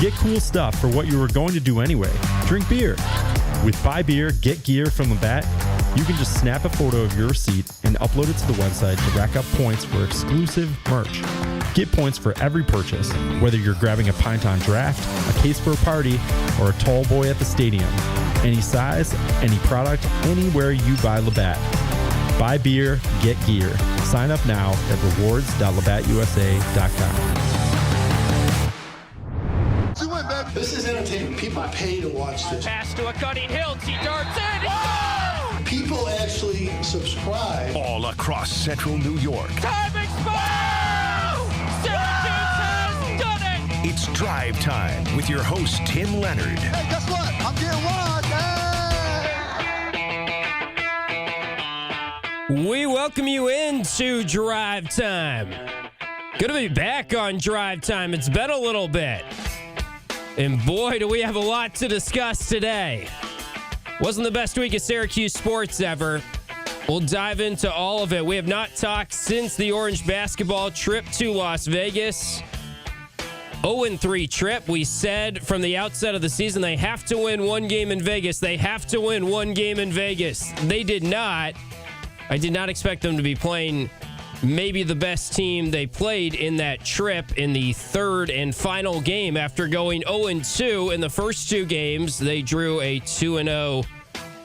Get cool stuff for what you were going to do anyway. Drink beer. With Buy Beer, Get Gear from Labatt, you can just snap a photo of your receipt and upload it to the website to rack up points for exclusive merch. Get points for every purchase, whether you're grabbing a pint on draft, a case for a party, or a tall boy at the stadium. Any size, any product, anywhere you buy Labatt. Buy beer, get gear. Sign up now at rewards.labattusa.com. This is entertainment. People pay to watch this. Pass to a cutting Hiltz. He darts in. Oh! People actually subscribe. All across central New York. Time expired! Syracuse has done it! It's Drive Time with your host, Tim Leonard. Hey, guess what? I'm getting one. Hey! We welcome you into Drive Time. Good to be back on Drive Time. It's been a little bit. And boy, do we have a lot to discuss today. Wasn't the best week of Syracuse sports ever. We'll dive into all of it. We have not talked since the Orange basketball trip to Las Vegas. 0-3 trip. We said from the outset of the season they have to win one game in Vegas. They have to win one game in Vegas. They did not. I did not expect them to be playing maybe the best team they played in that trip in the third and final game. After going 0-2 in the first two games, they drew a 2-0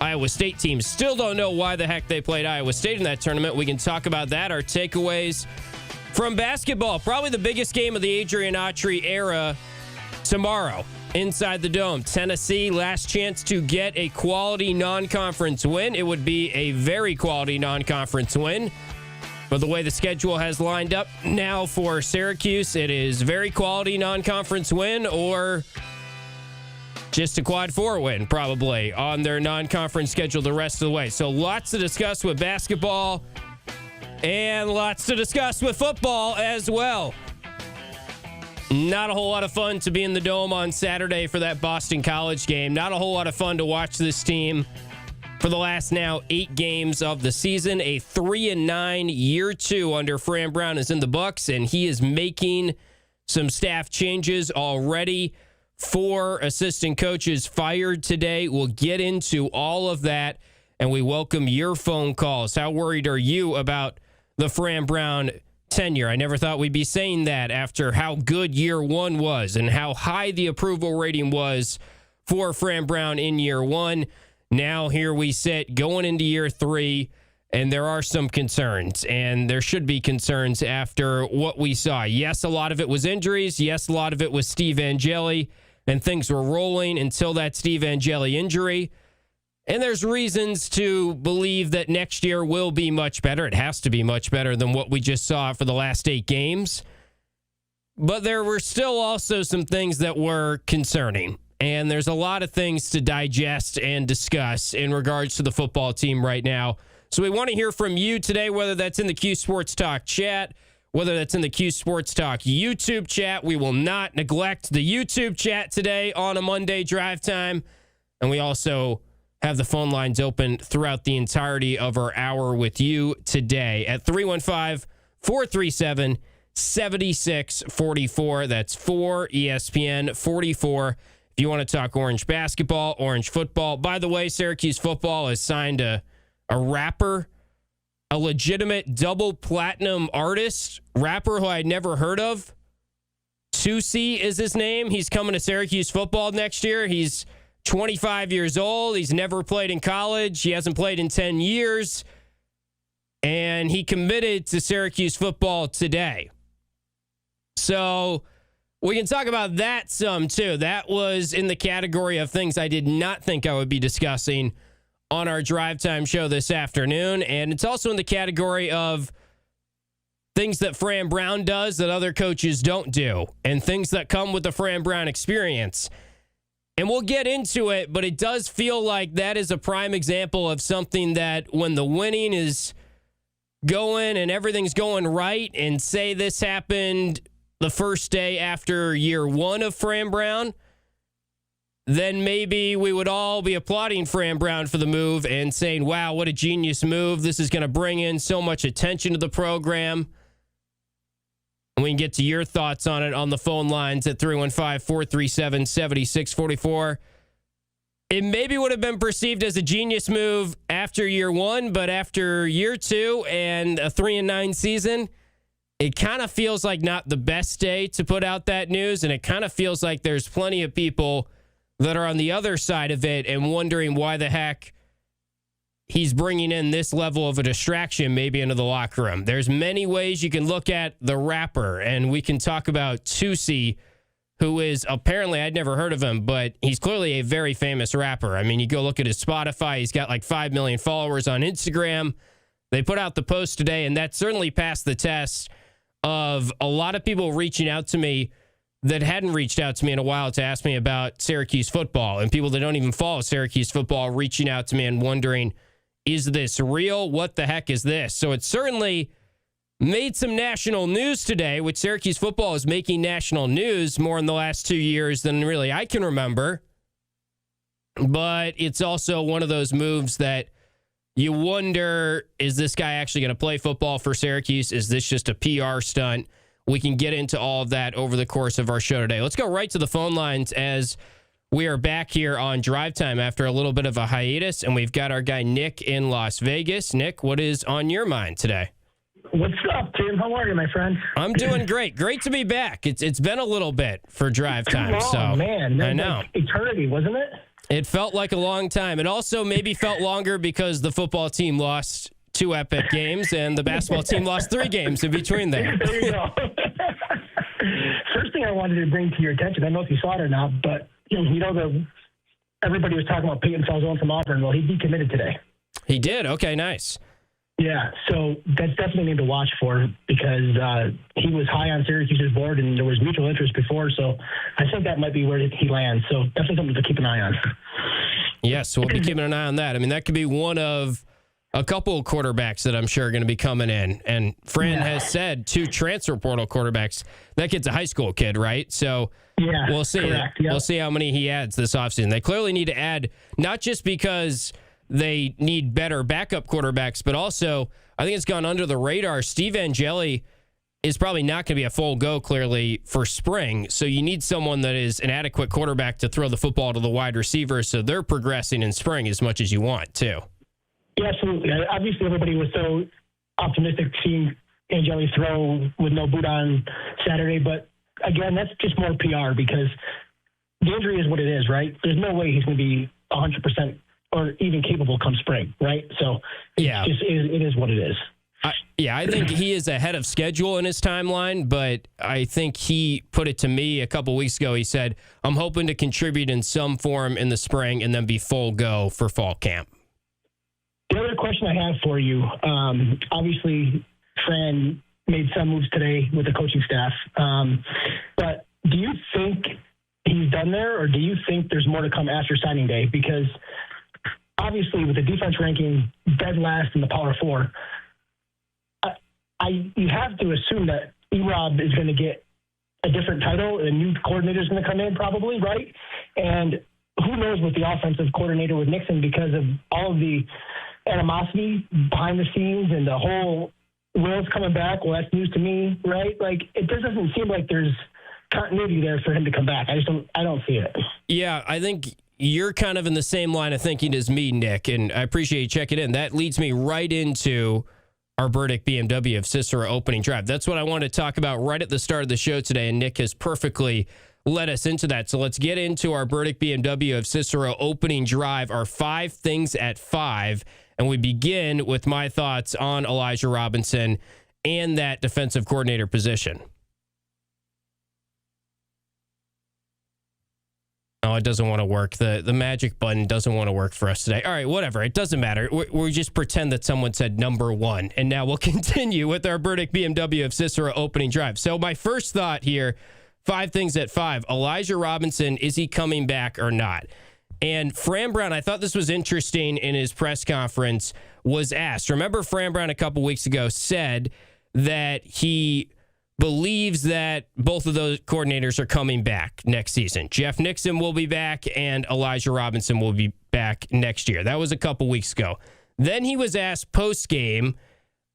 Iowa State team. Still don't know why the heck they played Iowa State in that tournament. We can talk about that. Our takeaways from basketball. Probably the biggest game of the Adrian Autry era tomorrow inside the Dome. Tennessee, last chance to get a quality non-conference win. It would be a very quality non-conference win. But the way the schedule has lined up now for Syracuse, it is very quality non-conference win or just a quad four win probably on their non-conference schedule the rest of the way. So lots to discuss with basketball and lots to discuss with football as well. Not a whole lot of fun to be in the Dome on Saturday for that Boston College game. Not a whole lot of fun to watch this team for the last now 8 games of the season. A 3-9 year 2 under Fran Brown is in the books, and he is making some staff changes already. 4 assistant coaches fired today. We'll get into all of that, and we welcome your phone calls. How worried are you about the Fran Brown tenure? I never thought we'd be saying that after how good year 1 was and how high the approval rating was for Fran Brown in year 1. Now here we sit going into year 3, and there are some concerns, and there should be concerns after what we saw. Yes, a lot of it was injuries. Yes, a lot of it was Steve Angeli, and things were rolling until that Steve Angeli injury. And there's reasons to believe that next year will be much better. It has to be much better than what we just saw for the last 8 games. But there were still also some things that were concerning. And there's a lot of things to digest and discuss in regards to the football team right now. So we want to hear from you today, whether that's in the Q Sports Talk chat, whether that's in the Q Sports Talk YouTube chat. We will not neglect the YouTube chat today on a Monday Drive Time. And we also have the phone lines open throughout the entirety of our hour with you today at 315-437-7644. That's 4ESPN44. If you want to talk Orange basketball, Orange football. By the way, Syracuse football has signed a rapper, a legitimate double platinum artist, rapper who I'd never heard of. Tusi is his name. He's coming to Syracuse football next year. He's 25 years old. He's never played in college. He hasn't played in 10 years. And he committed to Syracuse football today. So we can talk about that some, too. That was in the category of things I did not think I would be discussing on our Drive Time show this afternoon. And it's also in the category of things that Fran Brown does that other coaches don't do, and things that come with the Fran Brown experience. And we'll get into it, but it does feel like that is a prime example of something that when the winning is going and everything's going right, and say this happened the first day after year 1 of Fran Brown, then maybe we would all be applauding Fran Brown for the move and saying, wow, what a genius move. This is going to bring in so much attention to the program. And we can get to your thoughts on it on the phone lines at 315-437-7644. It maybe would have been perceived as a genius move after year one, but after year two and a 3-9 season, it kind of feels like not the best day to put out that news, and it kind of feels like there's plenty of people that are on the other side of it and wondering why the heck he's bringing in this level of a distraction maybe into the locker room. There's many ways you can look at the rapper, and we can talk about Tusi, who is apparently, I'd never heard of him, but he's clearly a very famous rapper. I mean, you go look at his Spotify, he's got like 5 million followers on Instagram. They put out the post today, and that certainly passed the test of a lot of people reaching out to me that hadn't reached out to me in a while to ask me about Syracuse football, and people that don't even follow Syracuse football reaching out to me and wondering, is this real? What the heck is this? So it certainly made some national news today, which Syracuse football is making national news more in the last 2 years than really I can remember. But it's also one of those moves that you wonder, is this guy actually going to play football for Syracuse? Is this just a PR stunt? We can get into all of that over the course of our show today. Let's go right to the phone lines as we are back here on Drive Time after a little bit of a hiatus, and we've got our guy Nick in Las Vegas. Nick, what is on your mind today? What's up, Tim? How are you, my friend? I'm doing great. Great to be back. It's been a little bit for Drive Time. Oh, man. I know. Like eternity, wasn't it? It felt like a long time. It also maybe felt longer because the football team lost 2 epic games and the basketball team lost 3 games in between there. There you go. First thing I wanted to bring to your attention, I don't know if you saw it or not, but everybody was talking about Peyton Falzone from Auburn. Well, he decommitted today. He did? Okay, nice. Yeah, so that's definitely need to watch for because he was high on Syracuse's board and there was mutual interest before, so I think that might be where he lands. So definitely something to keep an eye on. Yes, we'll be keeping an eye on that. I mean, that could be one of a couple of quarterbacks that I'm sure are going to be coming in. And Fran has said 2 transfer portal quarterbacks. That kid's a high school kid, right? So yeah, we'll see. Correct, yep. We'll see how many he adds this offseason. They clearly need to add, not just because they need better backup quarterbacks, but also, I think it's gone under the radar. Steve Angeli is probably not going to be a full go, clearly, for spring. So you need someone that is an adequate quarterback to throw the football to the wide receivers so they're progressing in spring as much as you want, too. Yeah, absolutely. Obviously, everybody was so optimistic seeing Angeli throw with no boot on Saturday. But, again, that's just more PR because the injury is what it is, right? There's no way he's going to be 100% or even capable come spring, right? So it is what it is. I think he is ahead of schedule in his timeline, but I think he put it to me a couple weeks ago. He said, I'm hoping to contribute in some form in the spring and then be full go for fall camp. The other question I have for you, obviously, Fran made some moves today with the coaching staff, but do you think he's done there, or do you think there's more to come after signing day? Because obviously, with the defense ranking dead last in the Power 4, you have to assume that E-Rob is going to get a different title. A new coordinator is going to come in probably, right? And who knows with the offensive coordinator with Nixon because of all of the animosity behind the scenes and the whole Will's coming back. Well, that's news to me, right? Like, it just doesn't seem like there's continuity there for him to come back. I don't see it. Yeah, I think you're kind of in the same line of thinking as me, Nick, and I appreciate you checking in. That leads me right into our Burdick BMW of Cicero opening drive. That's what I want to talk about right at the start of the show today, and Nick has perfectly led us into that. So let's get into our Burdick BMW of Cicero opening drive, our 5 things at 5, and we begin with my thoughts on Elijah Robinson and that defensive coordinator position. No, it doesn't want to work. The magic button doesn't want to work for us today. All right, whatever. It doesn't matter. We just pretend that someone said number 1. And now we'll continue with our Burdick BMW of Cicero opening drive. So my first thought here, 5 things at 5. Elijah Robinson, is he coming back or not? And Fran Brown, I thought this was interesting in his press conference, was asked. Remember, Fran Brown a couple weeks ago said that he believes that both of those coordinators are coming back next season. Jeff Nixon will be back and Elijah Robinson will be back next year. That was a couple weeks ago. Then he was asked post-game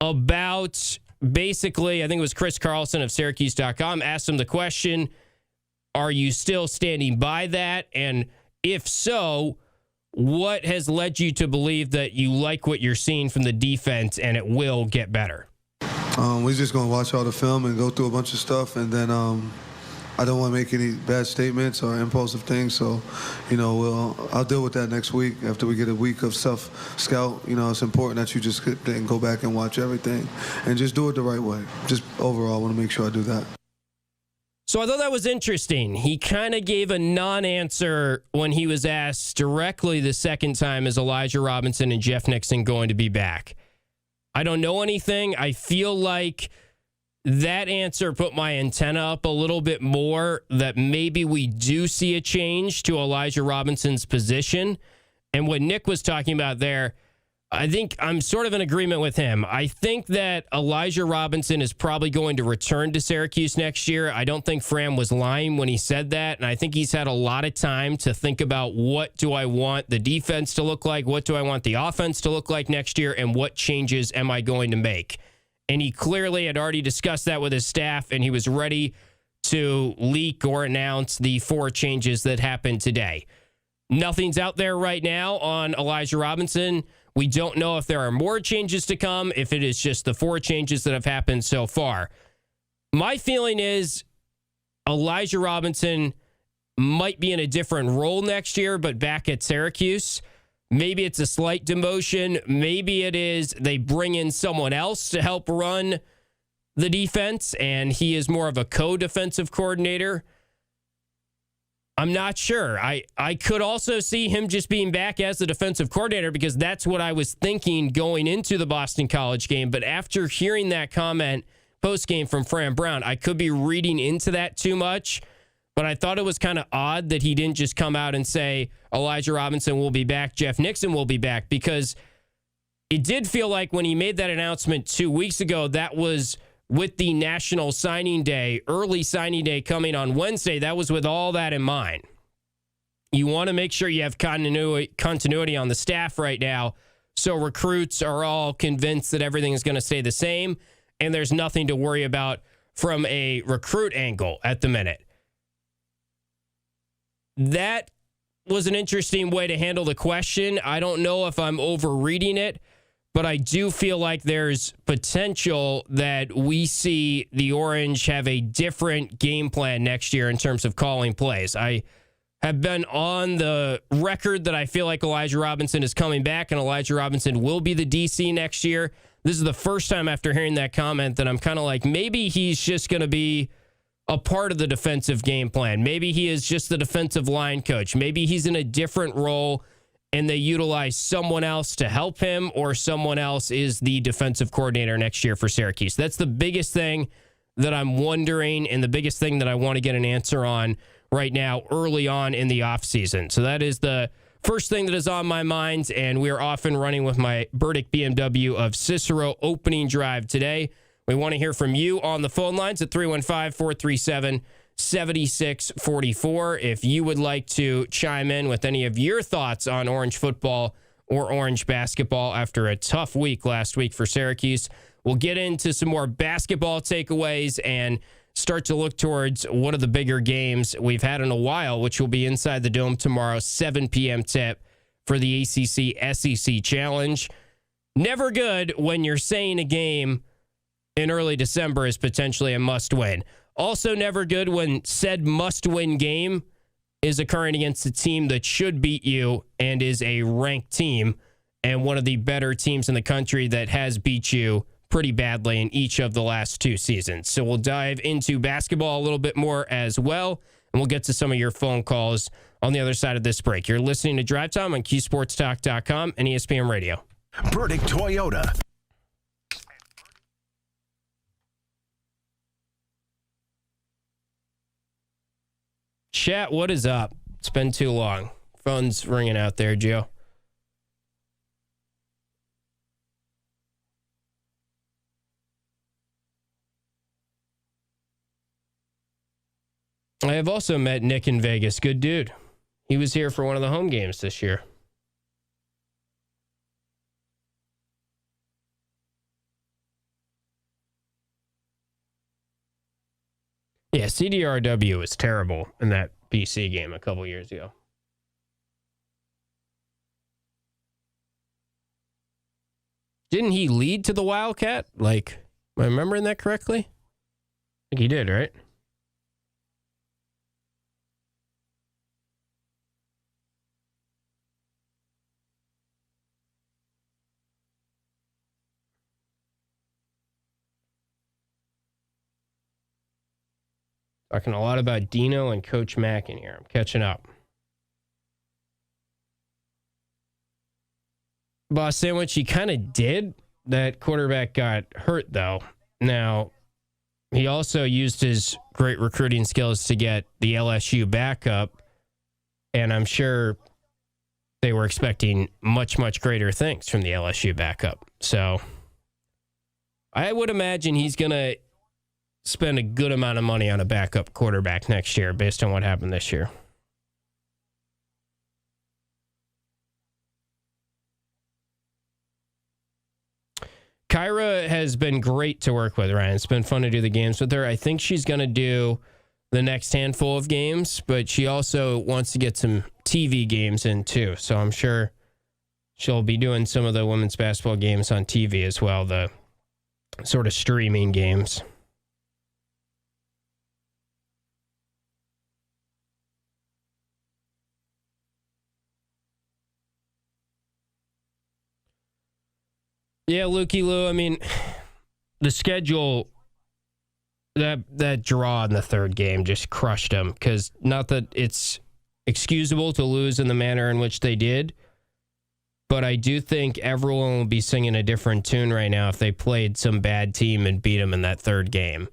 about basically, I think it was Chris Carlson of Syracuse.com, asked him the question, are you still standing by that? And if so, what has led you to believe that you like what you're seeing from the defense and it will get better? We're just going to watch all the film and go through a bunch of stuff, and then I don't want to make any bad statements or impulsive things, so, I'll deal with that next week after we get a week of self-scout. It's important that you just go back and watch everything and just do it the right way. Just overall, I want to make sure I do that. So I thought that was interesting. He kind of gave a non-answer when he was asked directly the second time, is Elijah Robinson and Jeff Nixon going to be back? I don't know anything. I feel like that answer put my antenna up a little bit more that maybe we do see a change to Elijah Robinson's position. And what Nick was talking about there, I think I'm sort of in agreement with him. I think that Elijah Robinson is probably going to return to Syracuse next year. I don't think Fran was lying when he said that. And I think he's had a lot of time to think about, what do I want the defense to look like? What do I want the offense to look like next year? And what changes am I going to make? And he clearly had already discussed that with his staff, and he was ready to leak or announce the 4 changes that happened today. Nothing's out there right now on Elijah Robinson. We don't know if there are more changes to come, if it is just the 4 changes that have happened so far. My feeling is Elijah Robinson might be in a different role next year, but back at Syracuse. Maybe it's a slight demotion. Maybe it is they bring in someone else to help run the defense, and he is more of a co-defensive coordinator. I'm not sure. I could also see him just being back as the defensive coordinator, because that's what I was thinking going into the Boston College game. But after hearing that comment post-game from Fran Brown, I could be reading into that too much. But I thought it was kind of odd that he didn't just come out and say Elijah Robinson will be back, Jeff Nixon will be back, because it did feel like when he made that announcement 2 weeks ago, that was with the National Signing Day, early signing day coming on Wednesday. That was with all that in mind. You want to make sure you have continuity on the staff right now, so recruits are all convinced that everything is going to stay the same, and there's nothing to worry about from a recruit angle at the minute. That was an interesting way to handle the question. I don't know if I'm overreading it, but I do feel like there's potential that we see the Orange have a different game plan next year in terms of calling plays. I have been on the record that I feel like Elijah Robinson is coming back and Elijah Robinson will be the DC next year. This is the first time after hearing that comment that I'm kind of like, maybe he's just going to be a part of the defensive game plan. Maybe he is just the defensive line coach. Maybe he's in a different role and they utilize someone else to help him, or someone else is the defensive coordinator next year for Syracuse. That's the biggest thing that I'm wondering, and the biggest thing that I want to get an answer on right now early on in the offseason. So that is the first thing that is on my mind, and we are off and running with my Burdick BMW of Cicero opening drive today. We want to hear from you on the phone lines at 315-437-7644. If you would like to chime in with any of your thoughts on Orange football or Orange basketball after a tough week last week for Syracuse, we'll get into some more basketball takeaways and start to look towards one of the bigger games we've had in a while, which will be inside the Dome tomorrow, 7 p.m. tip for the ACC-SEC Challenge. Never good when you're saying a game in early December is potentially a must-win. Also never good when said must-win game is occurring against a team that should beat you and is a ranked team and one of the better teams in the country that has beat you pretty badly in each of the last 2 seasons. So we'll dive into basketball a little bit more as well, and we'll get to some of your phone calls on the other side of this break. You're listening to Drive Time on QSportsTalk.com and ESPN Radio. Burdick Toyota. Chat, what is up? It's been too long. Phone's ringing out there, Joe. I have also met Nick in Vegas. Good dude. He was here for one of the home games this year. CDRW was terrible in that BC game a couple years ago. Didn't he lead to the Wildcat? Like, am I remembering that correctly? I think he did, right? Talking a lot about Dino and Coach Mack in here. I'm catching up. Boss Sandwich, he kind of did. That quarterback got hurt, though. Now, he also used his great recruiting skills to get the LSU backup, and I'm sure they were expecting much, much greater things from the LSU backup. So I would imagine he's going to spend a good amount of money on a backup quarterback next year based on what happened this year. Kyra has been great to work with, Ryan. It's been fun to do the games with her. I think she's going to do the next handful of games, but she also wants to get some TV games in too. So I'm sure she'll be doing some of the women's basketball games on TV as well, the sort of streaming games. Yeah, Lukey Lou, I mean, the schedule, that draw in the third game just crushed them, because not that it's excusable to lose in the manner in which they did, but I do think everyone will be singing a different tune right now if they played some bad team and beat them in that third game.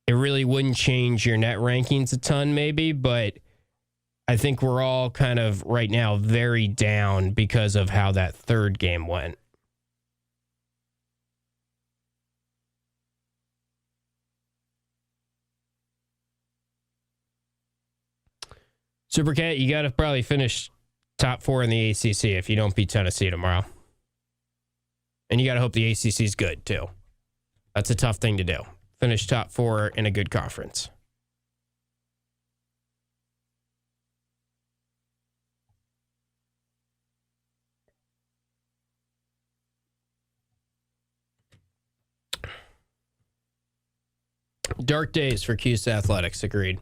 It really wouldn't change your net rankings a ton maybe, but I think we're all kind of right now very down because of how that third game went. Supercat, you got to probably finish top 4 in the ACC if you don't beat Tennessee tomorrow. And you got to hope the ACC is good, too. That's a tough thing to do. Finish top 4 in a good conference. Dark days for Cuse Athletics, agreed.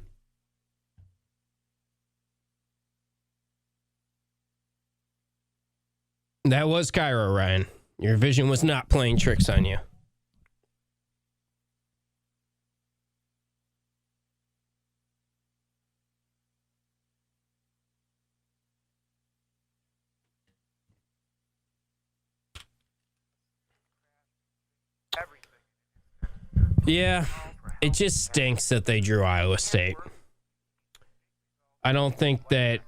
That was Cairo, Ryan. Your vision was not playing tricks on you. Yeah, it just stinks that they drew Iowa State. I don't think that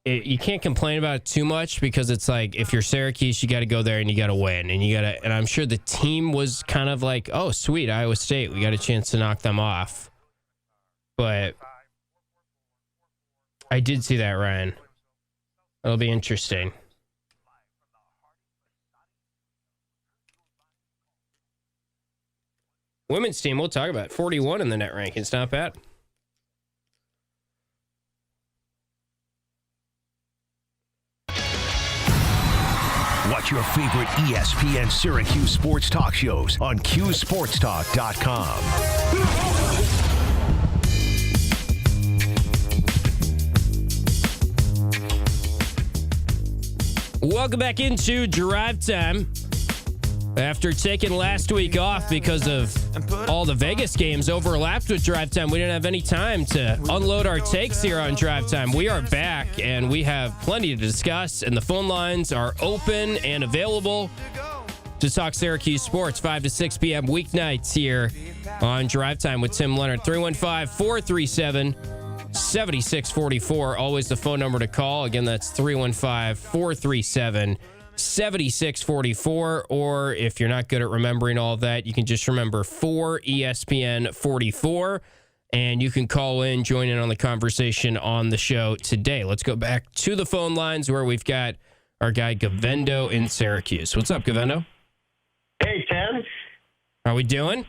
you can't complain about it too much, because it's like, if you're Syracuse, you got to go there and you got to win, and I'm sure the team was kind of like, oh, sweet, Iowa State, we got a chance to knock them off. But I did see that, Ryan. It'll be interesting. Women's team, we'll talk about it. 41 in the net rankings, not bad. Watch your favorite ESPN Syracuse sports talk shows on QSportsTalk.com. Welcome back into Drive Time. After taking last week off because of all the Vegas games overlapped with Drive Time, we didn't have any time to unload our takes here on Drive Time. We are back, and we have plenty to discuss, and the phone lines are open and available to talk Syracuse sports 5 to 6 p.m. weeknights here on Drive Time with Tim Leonard. 315-437-7644. Always the phone number to call. Again, that's 315-437-7644. 7644, or if you're not good at remembering all of that, you can just remember 4 ESPN 44, and you can call in, join in on the conversation on the show today. Let's go back to the phone lines where we've got our guy Gavendo in Syracuse. What's up, Gavendo? Hey, Tim. How we doing?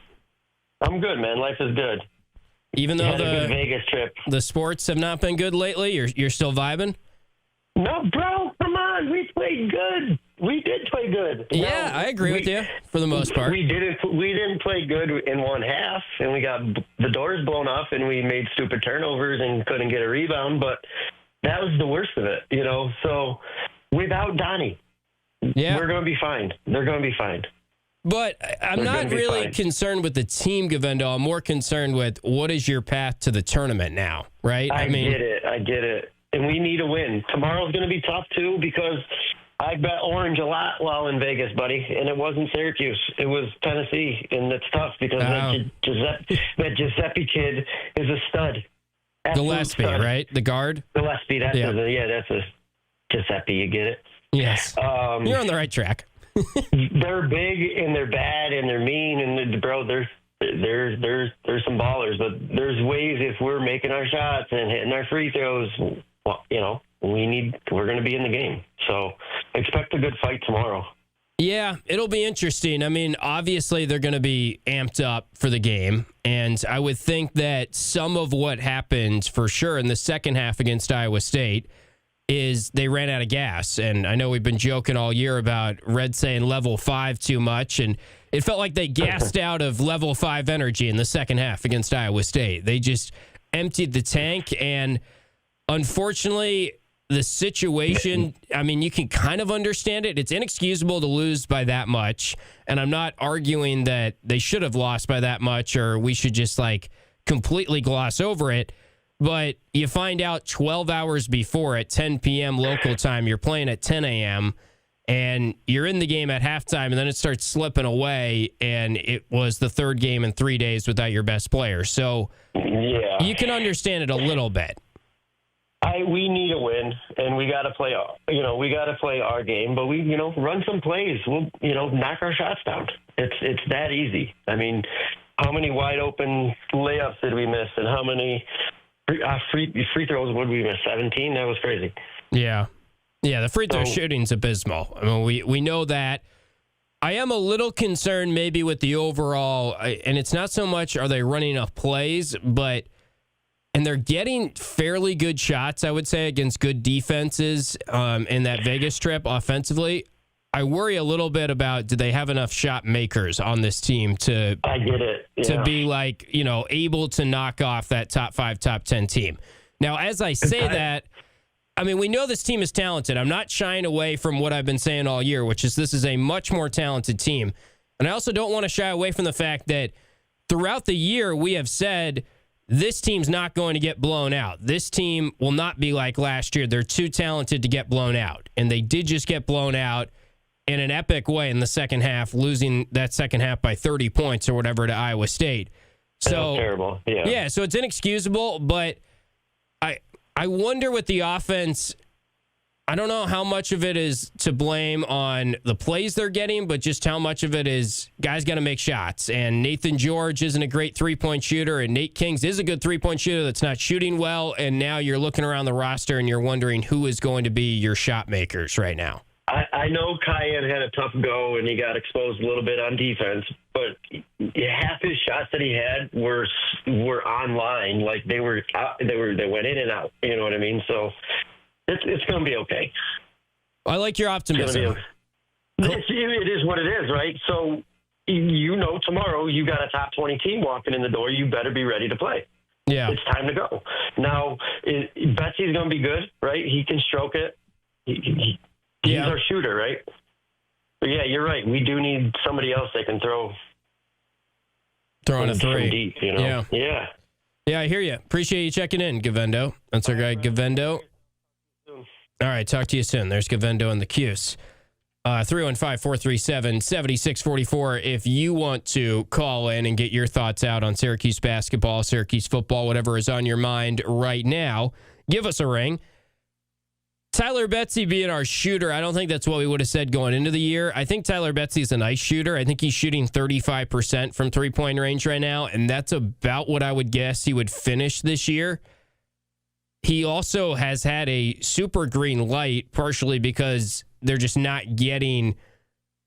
I'm good, man. Life is good. Even though Had a good Vegas trip. the sports have not been good lately, you're still vibing? No, bro, come on. We played good. We did play good. Yeah, I agree with you for the most part. We didn't play good in one half, and we got the doors blown off, and we made stupid turnovers and couldn't get a rebound. But that was the worst of it, you know. So without Donnie, we're going to be fine. They're going to be fine. But I'm not really concerned with the team, Govendo. I'm more concerned with what is your path to the tournament now, right? I get it. And we need a win. Tomorrow's going to be tough, too, because I bet orange a lot while in Vegas, buddy, and it wasn't Syracuse. It was Tennessee, and it's tough because that Giuseppe kid is a stud. Gillespie, right? The guard? Gillespie, that's a Giuseppe, you get it? Yes. You're on the right track. They're big, and they're bad, and they're mean, and, bro, there's some ballers, but there's ways if we're making our shots and hitting our free throws, well, you know, we're going to be in the game. So expect a good fight tomorrow. Yeah, it'll be interesting. I mean, obviously they're going to be amped up for the game, and I would think that some of what happened for sure in the second half against Iowa State is they ran out of gas. And I know we've been joking all year about Red saying level 5 too much, and it felt like they gassed out of level 5 energy in the second half against Iowa State. They just emptied the tank, and unfortunately, the situation, I mean, you can kind of understand it. It's inexcusable to lose by that much, and I'm not arguing that they should have lost by that much or we should just, like, completely gloss over it. But you find out 12 hours before at 10 p.m. local time, you're playing at 10 a.m., and you're in the game at halftime, and then it starts slipping away, and it was the third game in 3 days without your best player. So you can understand it a little bit. We need a win, and we got to play. We got to play our game, but we, run some plays. We'll, knock our shots down. It's that easy. I mean, how many wide open layups did we miss, and how many free throws would we miss? 17. That was crazy. Yeah. Yeah, the free throw shooting's abysmal. I mean, we know that. I am a little concerned maybe with the overall, and it's not so much are they running enough plays, and they're getting fairly good shots, I would say, against good defenses in that Vegas trip offensively. I worry a little bit about, do they have enough shot makers on this team to be like, able to knock off that top 5, top 10 team. Now, as I say that, I mean, we know this team is talented. I'm not shying away from what I've been saying all year, which is this is a much more talented team. And I also don't want to shy away from the fact that throughout the year, we have said this team's not going to get blown out. This team will not be like last year. They're too talented to get blown out. And they did just get blown out in an epic way in the second half, losing that second half by 30 points or whatever to Iowa State. So that was terrible. Yeah, so it's inexcusable, but I wonder with the offense, I don't know how much of it is to blame on the plays they're getting, but just how much of it is guys got to make shots. And Nathan George isn't a great three-point shooter, and Nate Kings is a good three-point shooter that's not shooting well, and now you're looking around the roster and you're wondering who is going to be your shot makers right now. I know Cayenne had a tough go and he got exposed a little bit on defense, but half his shots that he had were online, like they went in and out. You know what I mean? So it's going to be okay. I like your optimism. It is what it is, right? So tomorrow you got a top 20 team walking in the door. You better be ready to play. Yeah, it's time to go. Now Betsy's going to be good, right? He can stroke it. He's our shooter, right? But yeah, you're right. We do need somebody else that can throw in a three. Deep, Yeah, I hear you. Appreciate you checking in, Govendo. That's our guy, Govendo. All right, talk to you soon. There's Govendo and the Cuse. 315-437-7644 if you want to call in and get your thoughts out on Syracuse basketball, Syracuse football, whatever is on your mind right now. Give us a ring. Tyler Betsy being our shooter, I don't think that's what we would have said going into the year. I think Tyler Betsy is a nice shooter. I think he's shooting 35% from three-point range right now, and that's about what I would guess he would finish this year. He also has had a super green light, partially because they're just not getting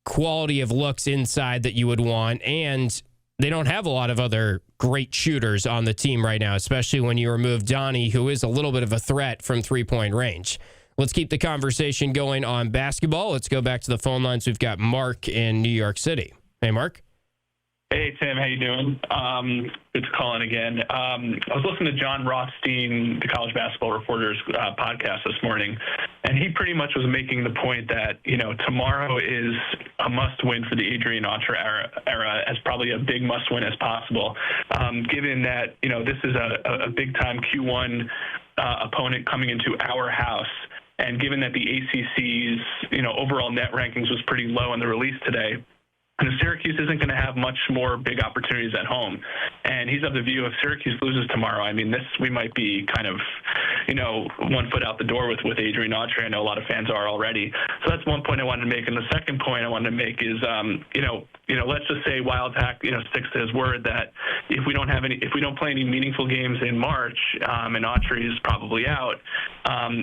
quality of looks inside that you would want, and they don't have a lot of other great shooters on the team right now, especially when you remove Donnie, who is a little bit of a threat from three-point range. Let's keep the conversation going on basketball. Let's go back to the phone lines. We've got Mark in New York City. Hey, Mark. Hey, Tim. How you doing? Good to call in again. I was listening to John Rothstein, the college basketball reporter's podcast this morning, and he pretty much was making the point that, tomorrow is a must-win for the Adrian Autry era, as probably a big must-win as possible, given that, this is a big-time Q1 opponent coming into our house. And given that the ACC's, overall net rankings was pretty low in the release today, and Syracuse isn't going to have much more big opportunities at home. And he's of the view if Syracuse loses tomorrow, we might be kind of, 1 foot out the door with Adrian Autry. I know a lot of fans are already. So that's one point I wanted to make. And the second point I wanted to make is, let's just say Wildhack, sticks to his word that if we don't play any meaningful games in March, and Autry is probably out,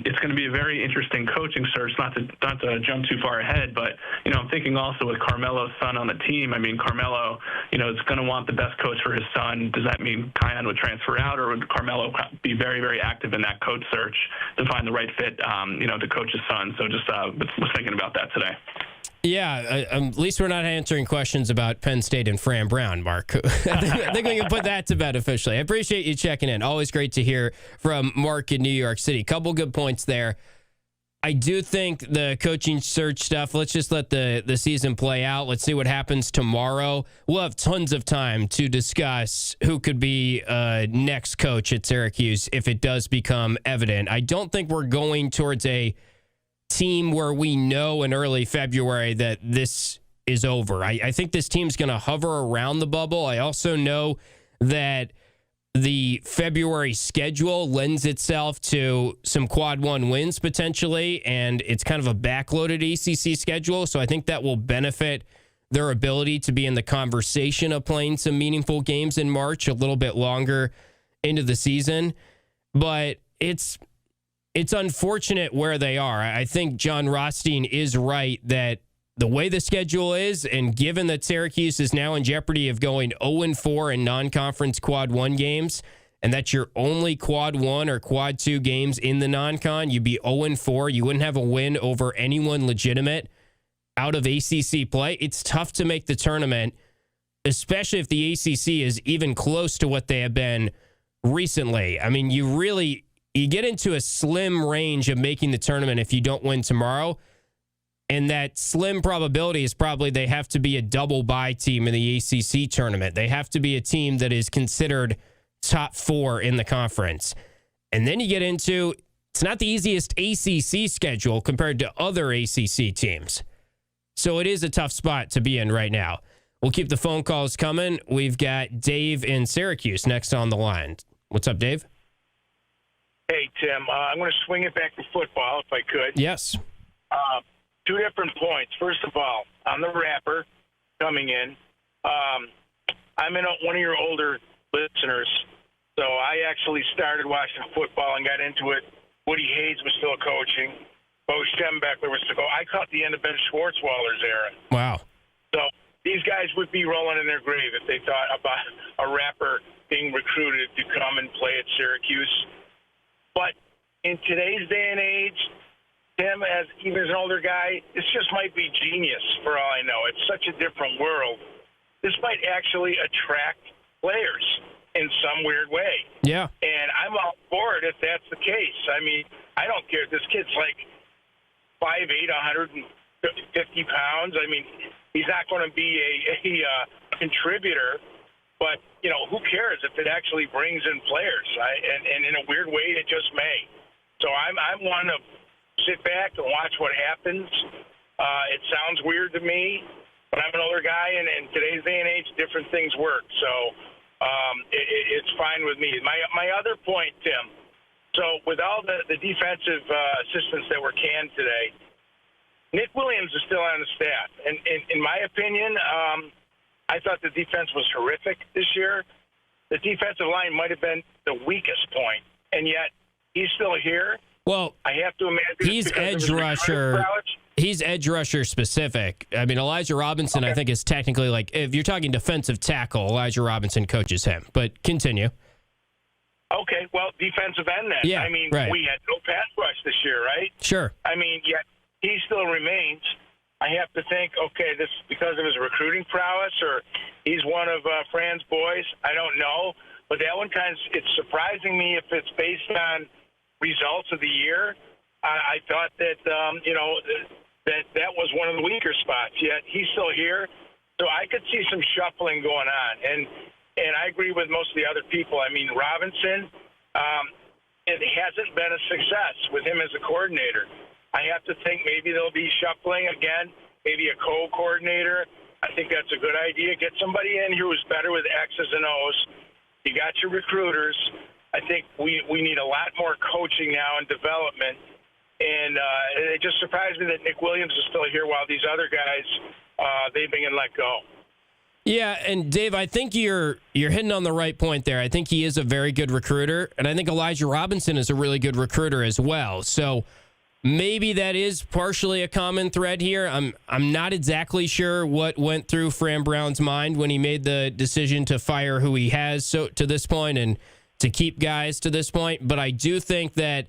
it's going to be a very interesting coaching search. Not to jump too far ahead, but I'm thinking also with Carmelo's son on the team. Carmelo, is going to want the best coach for his son. Does that mean Kiyan would transfer out, or would Carmelo be very, very active in that coach search to find the right fit, to coach his son? So just was thinking about that today. Yeah, at least we're not answering questions about Penn State and Fran Brown, Mark. I think we can put that to bed officially. I appreciate you checking in. Always great to hear from Mark in New York City. Couple good points there. I do think the coaching search stuff, let's just let the season play out. Let's see what happens tomorrow. We'll have tons of time to discuss who could be next coach at Syracuse if it does become evident. I don't think we're going towards a team where we know in early February that this is over. I think this team's going to hover around the bubble. I also know that the February schedule lends itself to some quad one wins potentially, and it's kind of a backloaded ACC schedule. So I think that will benefit their ability to be in the conversation of playing some meaningful games in March a little bit longer into the season. But it's unfortunate where they are. I think John Rothstein is right that the way the schedule is, and given that Syracuse is now in jeopardy of going 0-4 in non-conference quad one games, and that's your only quad one or quad two games in the non-con, you'd be 0-4. You wouldn't have a win over anyone legitimate out of ACC play. It's tough to make the tournament, especially if the ACC is even close to what they have been recently. You get into a slim range of making the tournament if you don't win tomorrow. And that slim probability is probably they have to be a double bye team in the ACC tournament. They have to be a team that is considered top 4 in the conference. And then you get into, it's not the easiest ACC schedule compared to other ACC teams. So it is a tough spot to be in right now. We'll keep the phone calls coming. We've got Dave in Syracuse next on the line. What's up, Dave? Hey, Tim. I'm going to swing it back to football if I could. Yes. 2 different points. First of all, on the rapper coming in, I'm one of your older listeners, so I actually started watching football and got into it. Woody Hayes was still coaching. Bo Schembechler was still coaching. I caught the end of Ben Schwartzwalder's era. Wow. So these guys would be rolling in their grave if they thought about a rapper being recruited to come and play at Syracuse. But in today's day and age, Tim, even as an older guy, this just might be genius for all I know. It's such a different world. This might actually attract players in some weird way. Yeah. And I'm all for it if that's the case. I don't care. This kid's like 5'8", 150 pounds. He's not going to be a contributor, but, who cares if it actually brings in players? And in a weird way, it just may. So I'm one of sit back and watch what happens. It sounds weird to me, but I'm an older guy, and in today's day and age, different things work. So it's fine with me. My other point, Tim, so with all the defensive assistants that were canned today, Nick Williams is still on the staff. And in my opinion, I thought the defense was horrific this year. The defensive line might have been the weakest point, and yet he's still here. Well, I have to imagine he's edge rusher. He's edge rusher specific. I mean, Elijah Robinson, I think, is technically like, if you're talking defensive tackle, Elijah Robinson coaches him. But continue. Okay, well, defensive end then. Yeah, I mean, right. we had no pass rush this year, right? Sure. I mean, yet he still remains. I have to think, okay, this because of his recruiting prowess, or he's one of Fran's boys. I don't know, but that one it's surprising me if it's based on results of the year. I thought that that was one of the weaker spots. Yet he's still here, so I could see some shuffling going on. And I agree with most of the other people. I mean, Robinson, it hasn't been a success with him as a coordinator. I have to think maybe there'll be shuffling again, maybe a co-coordinator. I think that's a good idea. Get somebody in here who's better with X's and O's. You got your recruiters. I think we need a lot more coaching now and development. And it just surprised me that Nick Williams is still here while these other guys, they've been let go. Yeah, and Dave, I think you're hitting on the right point there. I think he is a very good recruiter, and I think Elijah Robinson is a really good recruiter as well. So maybe that is partially a common thread here. I'm not exactly sure what went through Fran Brown's mind when he made the decision to fire who he has to this point and to keep guys to this point, but I do think that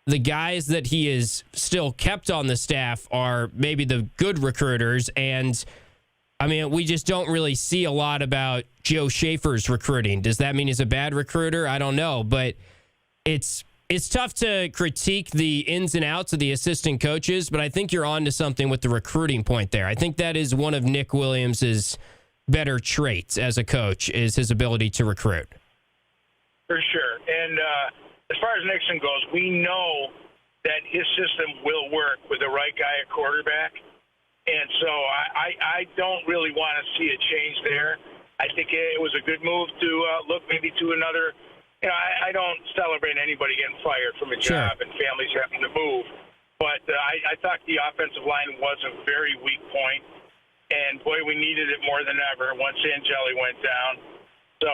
the guys that he is still kept on the staff are maybe the good recruiters. And I mean, we just don't really see a lot about Joe Schaefer's recruiting. Does that mean he's a bad recruiter? I don't know, but it's tough to critique the ins and outs of the assistant coaches, but I think you're on to something with the recruiting point there. I think that is one of Nick Williams's better traits as a coach, is his ability to recruit. For sure. And as far as Nixon goes, we know that his system will work with the right guy at quarterback. And so I don't really want to see a change there. I think it was a good move to look maybe to another. You know, I don't celebrate anybody getting fired from a job and families having to move. But I thought the offensive line was a very weak point. And, boy, we needed it more than ever once Angeli went down. So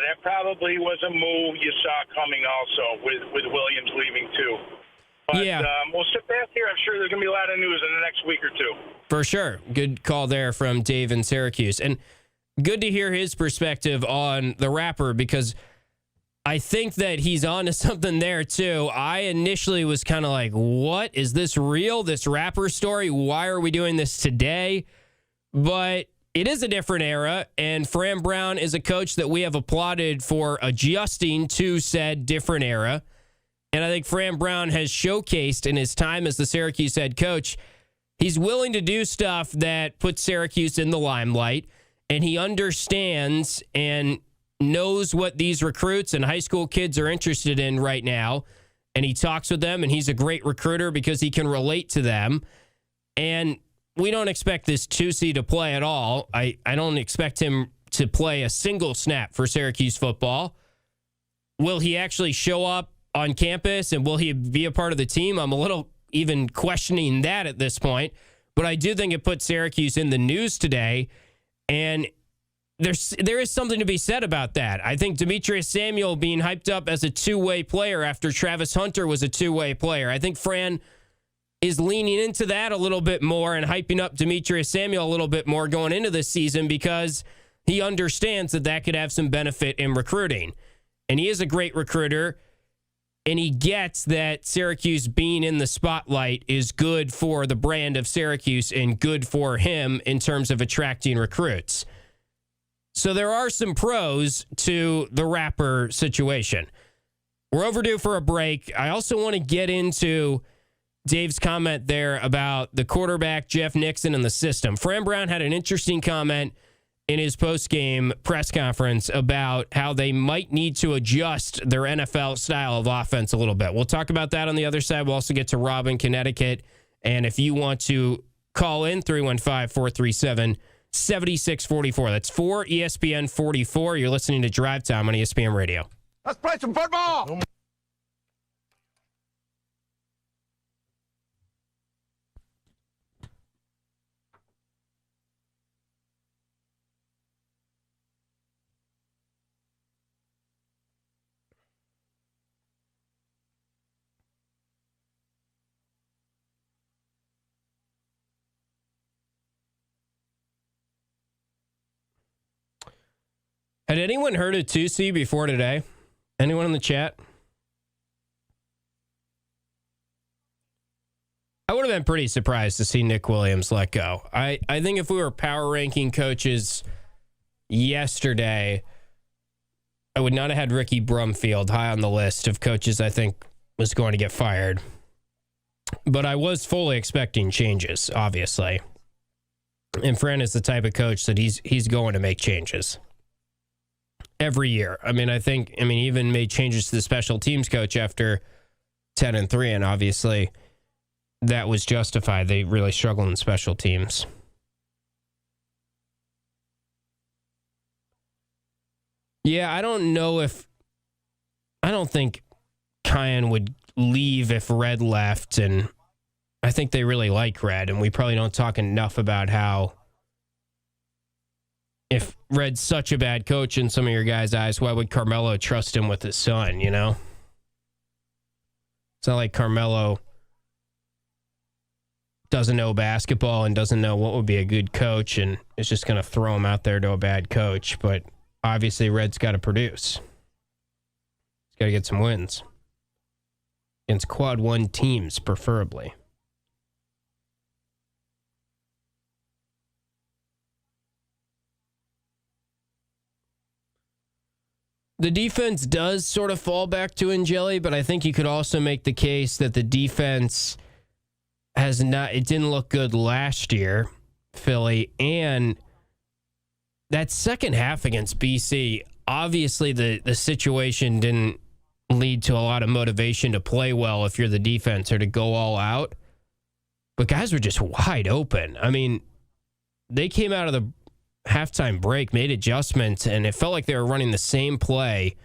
that probably was a move you saw coming also with Williams leaving too. But we'll sit back here. I'm sure there's going to be a lot of news in the next week or two. For sure. Good call there from Dave in Syracuse. And good to hear his perspective on the rapper, because I think that he's on to something there too. I initially was kind of like, what? Is this real? This rapper story? Why are we doing this today? But it is a different era, and Fran Brown is a coach that we have applauded for adjusting to said different era. And I think Fran Brown has showcased in his time as the Syracuse head coach, he's willing to do stuff that puts Syracuse in the limelight, and he understands and knows what these recruits and high school kids are interested in right now, and he talks with them, and he's a great recruiter because he can relate to them. And we don't expect this 2C to play at all. I don't expect him to play a single snap for Syracuse football. Will he actually show up on campus, and will he be a part of the team? I'm a little even questioning that at this point. But I do think it put Syracuse in the news today, and there is something to be said about that. I think Demetrius Samuel being hyped up as a two-way player after Travis Hunter was a two-way player. I think Fran is leaning into that a little bit more and hyping up Demetrius Samuel a little bit more going into this season, because he understands that could have some benefit in recruiting. And he is a great recruiter, and he gets that Syracuse being in the spotlight is good for the brand of Syracuse and good for him in terms of attracting recruits. So there are some pros to the rapper situation. We're overdue for a break. I also want to get into Dave's comment there about the quarterback, Jeff Nixon, and the system. Fran Brown had an interesting comment in his post-game press conference about how they might need to adjust their NFL style of offense a little bit. We'll talk about that on the other side. We'll also get to Rob in Connecticut. And if you want to call in, 315-437-7644. That's 4 ESPN 44. You're listening to Drive Time on ESPN Radio. Let's play some football. Had anyone heard of Tusi before today? Anyone in the chat? I would have been pretty surprised to see Nick Williams let go. I think if we were power ranking coaches yesterday, I would not have had Ricky Brumfield high on the list of coaches I think was going to get fired. But I was fully expecting changes, obviously. And Fran is the type of coach that he's going to make changes every year. I mean, he even made changes to the special teams coach after 10-3, and obviously that was justified. They really struggled in special teams. Yeah, I don't think Kyan would leave if Red left, and I think they really like Red, and we probably don't talk enough about how if Red's such a bad coach in some of your guys' eyes, why would Carmelo trust him with his son, you know? It's not like Carmelo doesn't know basketball and doesn't know what would be a good coach and is just going to throw him out there to a bad coach. But obviously, Red's got to produce. He's got to get some wins. Against quad one teams, preferably. The defense does sort of fall back to Angeli, but I think you could also make the case that the defense it didn't look good last year, Philly, and that second half against BC, obviously the situation didn't lead to a lot of motivation to play well if you're the defense or to go all out, but guys were just wide open. I mean, they came out of the halftime break, made adjustments, and it felt like they were running the same play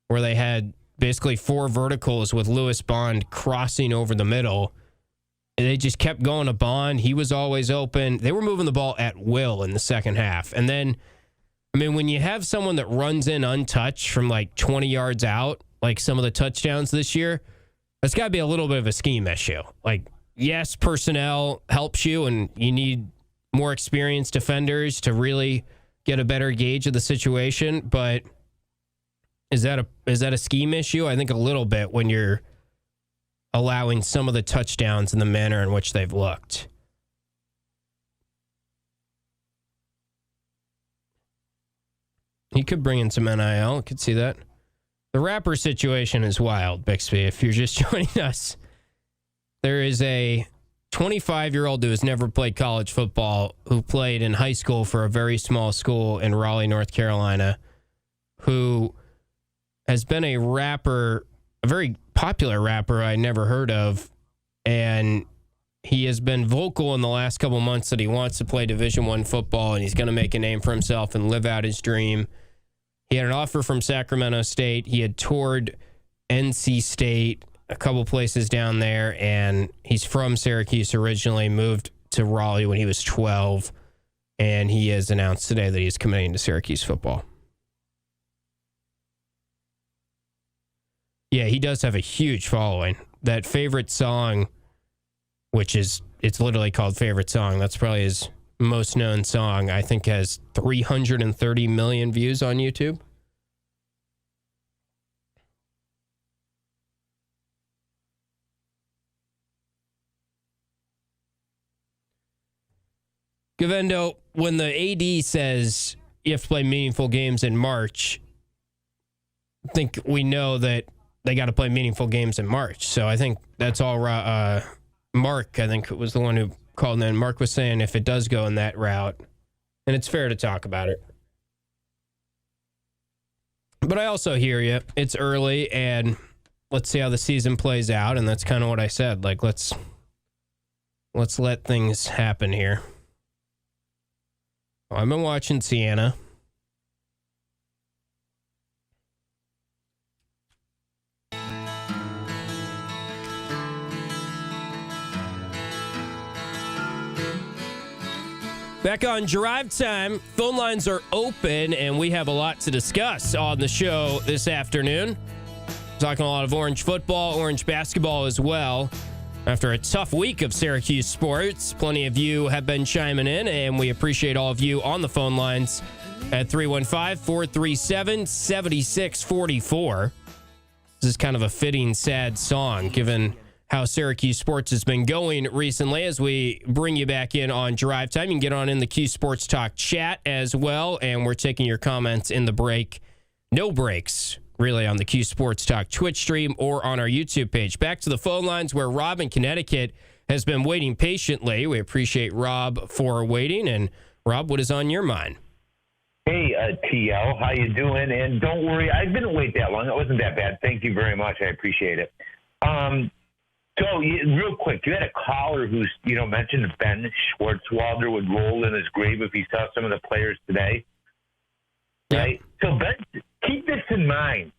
where they had basically 4 verticals with Lewis Bond crossing over the middle. And they just kept going to Bond. He was always open. They were moving the ball at will in the second half. And then, I mean, when you have someone that runs in untouched from like 20 yards out, like some of the touchdowns this year, that's got to be a little bit of a scheme issue. Like, yes, personnel helps you, and you need more experienced defenders to really get a better gauge of the situation. But is that a scheme issue? I think a little bit when you're allowing some of the touchdowns in the manner in which they've looked. He could bring in some NIL. I could see that. The rapper situation is wild, Bixby. If you're just joining us, there is a 25-year-old who has never played college football, who played in high school for a very small school in Raleigh, North Carolina, who has been a rapper, a very popular rapper I never heard of, and he has been vocal in the last couple months that he wants to play Division I football and he's going to make a name for himself and live out his dream. He had an offer from Sacramento State. He had toured NC State, a couple places down there, and he's from Syracuse originally, moved to Raleigh when he was 12, and he has announced today that he's committing to Syracuse football. Yeah, he does have a huge following. That favorite song, it's literally called Favorite Song. That's probably his most known song. I think has 330 million views on YouTube. Govendo, when the AD says you have to play meaningful games in March, I think we know that they got to play meaningful games in March. So I think that's all. Mark, I think, was the one who called in. Mark was saying if it does go in that route, and it's fair to talk about it. But I also hear you. It's early, and let's see how the season plays out. And that's kind of what I said. Like, let's let things happen here. I've been watching Sienna. Back on Drive Time, phone lines are open, and we have a lot to discuss on the show this afternoon. Talking a lot of Orange football, Orange basketball as well. After a tough week of Syracuse sports, plenty of you have been chiming in, and we appreciate all of you on the phone lines at 315-437-7644. This is kind of a fitting, sad song, given how Syracuse sports has been going recently. As we bring you back in on Drive Time, you can get on in the Q Sports Talk chat as well, and we're taking your comments in the break. No breaks, really, on the Q Sports Talk Twitch stream or on our YouTube page. Back to the phone lines where Rob in Connecticut has been waiting patiently. We appreciate Rob for waiting. And Rob, what is on your mind? Hey, TL, how you doing? And don't worry, I didn't wait that long. It wasn't that bad. Thank you very much. I appreciate it. Real quick, you had a caller who's, mentioned Ben Schwartzwalder would roll in his grave if he saw some of the players today. Right? So, Ben, keep this in mind.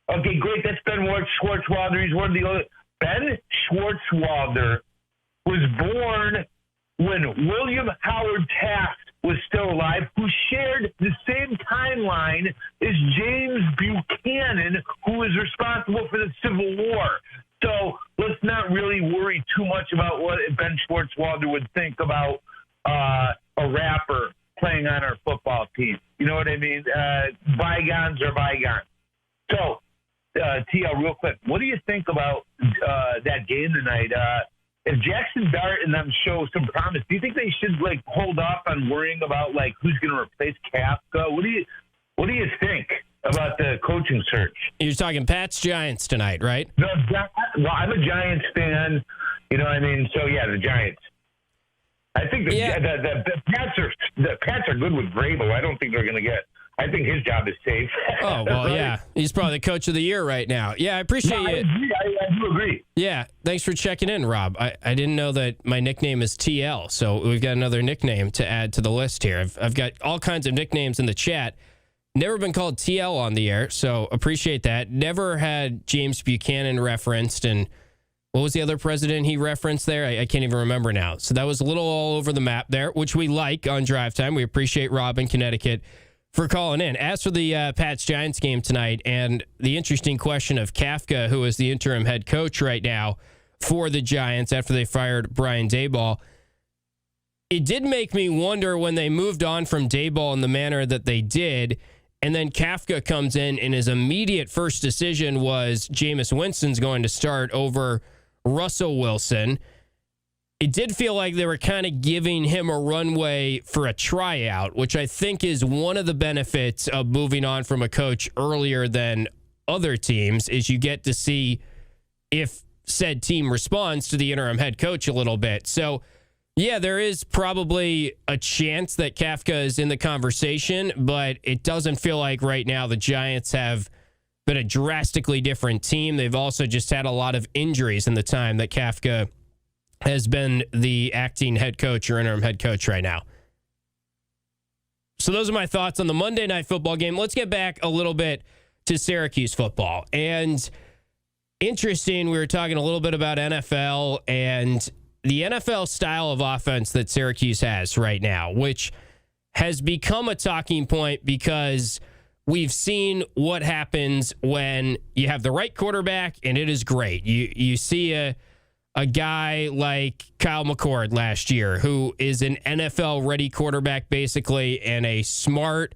Okay, great. That's Ben Schwartzwalder. He's one of the other. Ben Schwartzwalder was born when William Howard Taft was still alive, who shared the same timeline as James Buchanan, who was responsible for the Civil War. So let's not really worry too much about what Ben Schwartzwalder would think about a rapper playing on our football team. You know what I mean? Bygones are bygones. So, TL, real quick, what do you think about that game tonight? If Jackson Dart and them show some promise, do you think they should hold off on worrying about who's going to replace Kafka? What do you think about the coaching search? You're talking Pats Giants tonight, right? No, I'm a Giants fan. You know what I mean? So yeah, the Giants. I think the Pats are good with Vrabel. I don't think they're going to get. I think his job is safe. Oh, well, right? Yeah. He's probably the coach of the year right now. Yeah, I appreciate it. I do agree. Yeah, thanks for checking in, Rob. I didn't know that my nickname is TL, so we've got another nickname to add to the list here. I've got all kinds of nicknames in the chat. Never been called TL on the air, so appreciate that. Never had James Buchanan referenced, and what was the other president he referenced there? I can't even remember now. So that was a little all over the map there, which we like on Drive Time. We appreciate Rob in Connecticut for calling in. As for the Pats-Giants game tonight and the interesting question of Kafka, who is the interim head coach right now for the Giants after they fired Brian Daboll, it did make me wonder when they moved on from Daboll in the manner that they did, and then Kafka comes in and his immediate first decision was Jameis Winston's going to start over Russell Wilson. It did feel like they were kind of giving him a runway for a tryout, which I think is one of the benefits of moving on from a coach earlier than other teams, is you get to see if said team responds to the interim head coach a little bit. So, yeah, there is probably a chance that Kafka is in the conversation, but it doesn't feel like right now the Giants have been a drastically different team. They've also just had a lot of injuries in the time that Kafka has been the acting head coach or interim head coach right now. So those are my thoughts on the Monday Night Football game. Let's get back a little bit to Syracuse football. And interesting, we were talking a little bit about NFL and the NFL style of offense that Syracuse has right now, which has become a talking point because we've seen what happens when you have the right quarterback, and it is great. You see a guy like Kyle McCord last year, who is an NFL-ready quarterback, basically, and a smart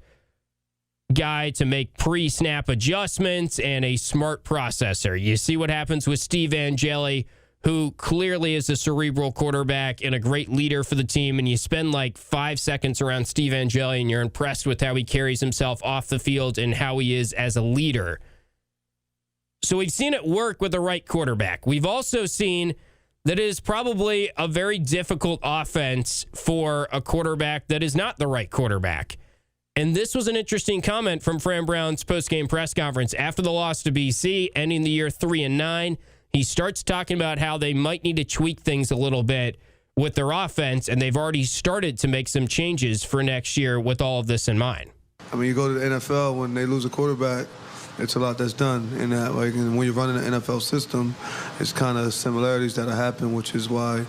guy to make pre-snap adjustments and a smart processor. You see what happens with Steve Angeli, who clearly is a cerebral quarterback and a great leader for the team, and you spend like 5 seconds around Steve Angeli, and you're impressed with how he carries himself off the field and how he is as a leader. So we've seen it work with the right quarterback. We've also seen that it is probably a very difficult offense for a quarterback that is not the right quarterback. And this was an interesting comment from Fran Brown's post-game press conference after the loss to BC, ending the year 3-9. He starts talking about how they might need to tweak things a little bit with their offense, and they've already started to make some changes for next year with all of this in mind. I mean, you go to the NFL, when they lose a quarterback, it's a lot that's done in that. And when you're running an NFL system, it's kind of similarities that happen, which is why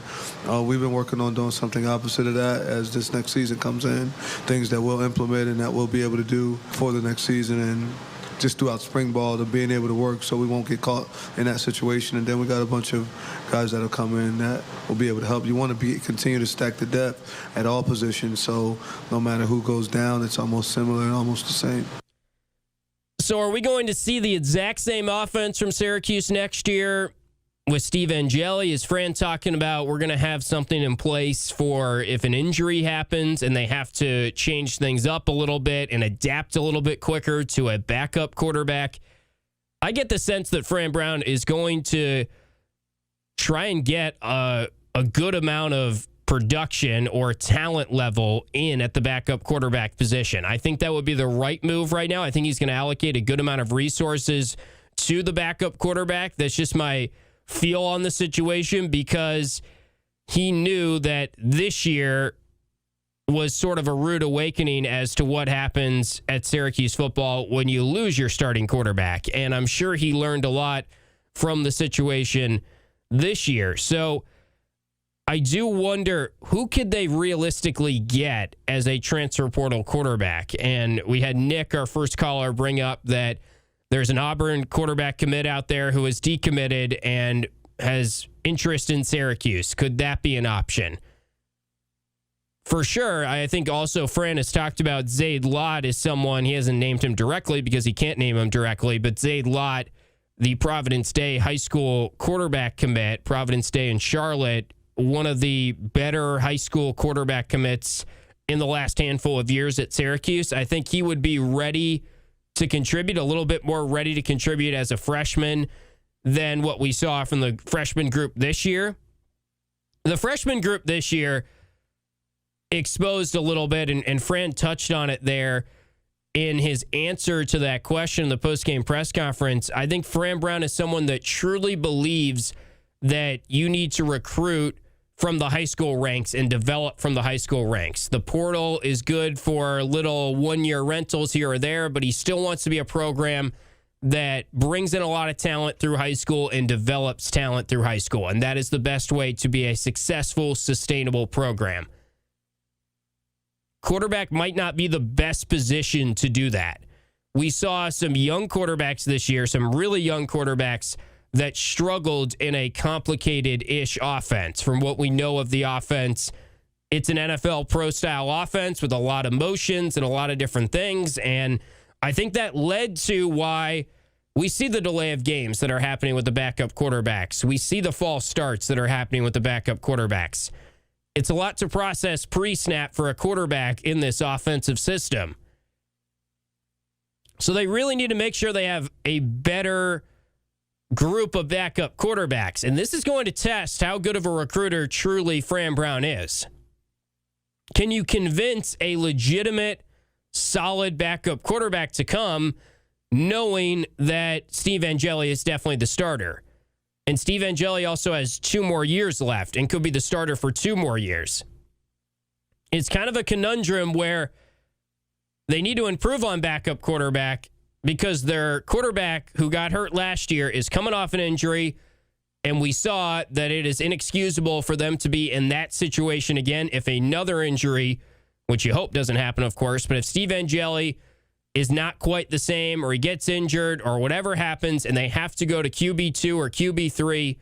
we've been working on doing something opposite of that as this next season comes in, things that we'll implement and that we'll be able to do for the next season. And just throughout spring ball to being able to work so we won't get caught in that situation. And then we got a bunch of guys that'll come in that will be able to help. You want to continue to stack the depth at all positions, so no matter who goes down, it's almost similar and almost the same. So are we going to see the exact same offense from Syracuse next year with Steve Angeli? Is Fran talking about we're going to have something in place for if an injury happens and they have to change things up a little bit and adapt a little bit quicker to a backup quarterback? I get the sense that Fran Brown is going to try and get a good amount of production or talent level in at the backup quarterback position. I think that would be the right move right now. I think he's going to allocate a good amount of resources to the backup quarterback. That's just my feel on the situation, because he knew that this year was sort of a rude awakening as to what happens at Syracuse football when you lose your starting quarterback. And I'm sure he learned a lot from the situation this year. So I do wonder, who could they realistically get as a transfer portal quarterback? And we had Nick, our first caller, bring up that there's an Auburn quarterback commit out there who is decommitted and has interest in Syracuse. Could that be an option? For sure. I think also Fran has talked about Zaid Lott as someone, he hasn't named him directly because he can't name him directly, but Zaid Lott, the Providence Day high school quarterback commit, Providence Day in Charlotte, one of the better high school quarterback commits in the last handful of years at Syracuse. I think he would be ready to contribute, a little bit more ready to contribute as a freshman than what we saw from the freshman group this year. The freshman group this year exposed a little bit, and Fran touched on it there in his answer to that question in the postgame press conference. I think Fran Brown is someone that truly believes that you need to recruit from the high school ranks and develop from the high school ranks. The portal is good for little one-year rentals here or there, but he still wants to be a program that brings in a lot of talent through high school and develops talent through high school. And that is the best way to be a successful, sustainable program. Quarterback might not be the best position to do that. We saw some young quarterbacks this year, some really young quarterbacks that struggled in a complicated-ish offense. From what we know of the offense, it's an NFL pro-style offense with a lot of motions and a lot of different things, and I think that led to why we see the delay of games that are happening with the backup quarterbacks. We see the false starts that are happening with the backup quarterbacks. It's a lot to process pre-snap for a quarterback in this offensive system. So they really need to make sure they have a better group of backup quarterbacks. And this is going to test how good of a recruiter truly Fran Brown is. Can you convince a legitimate, solid backup quarterback to come knowing that Steve Angeli is definitely the starter? And Steve Angeli also has 2 more years left and could be the starter for 2 more years. It's kind of a conundrum where they need to improve on backup quarterback because their quarterback who got hurt last year is coming off an injury, and we saw that it is inexcusable for them to be in that situation again if another injury, which you hope doesn't happen, of course, but if Steve Angeli is not quite the same or he gets injured or whatever happens and they have to go to QB2 or QB3,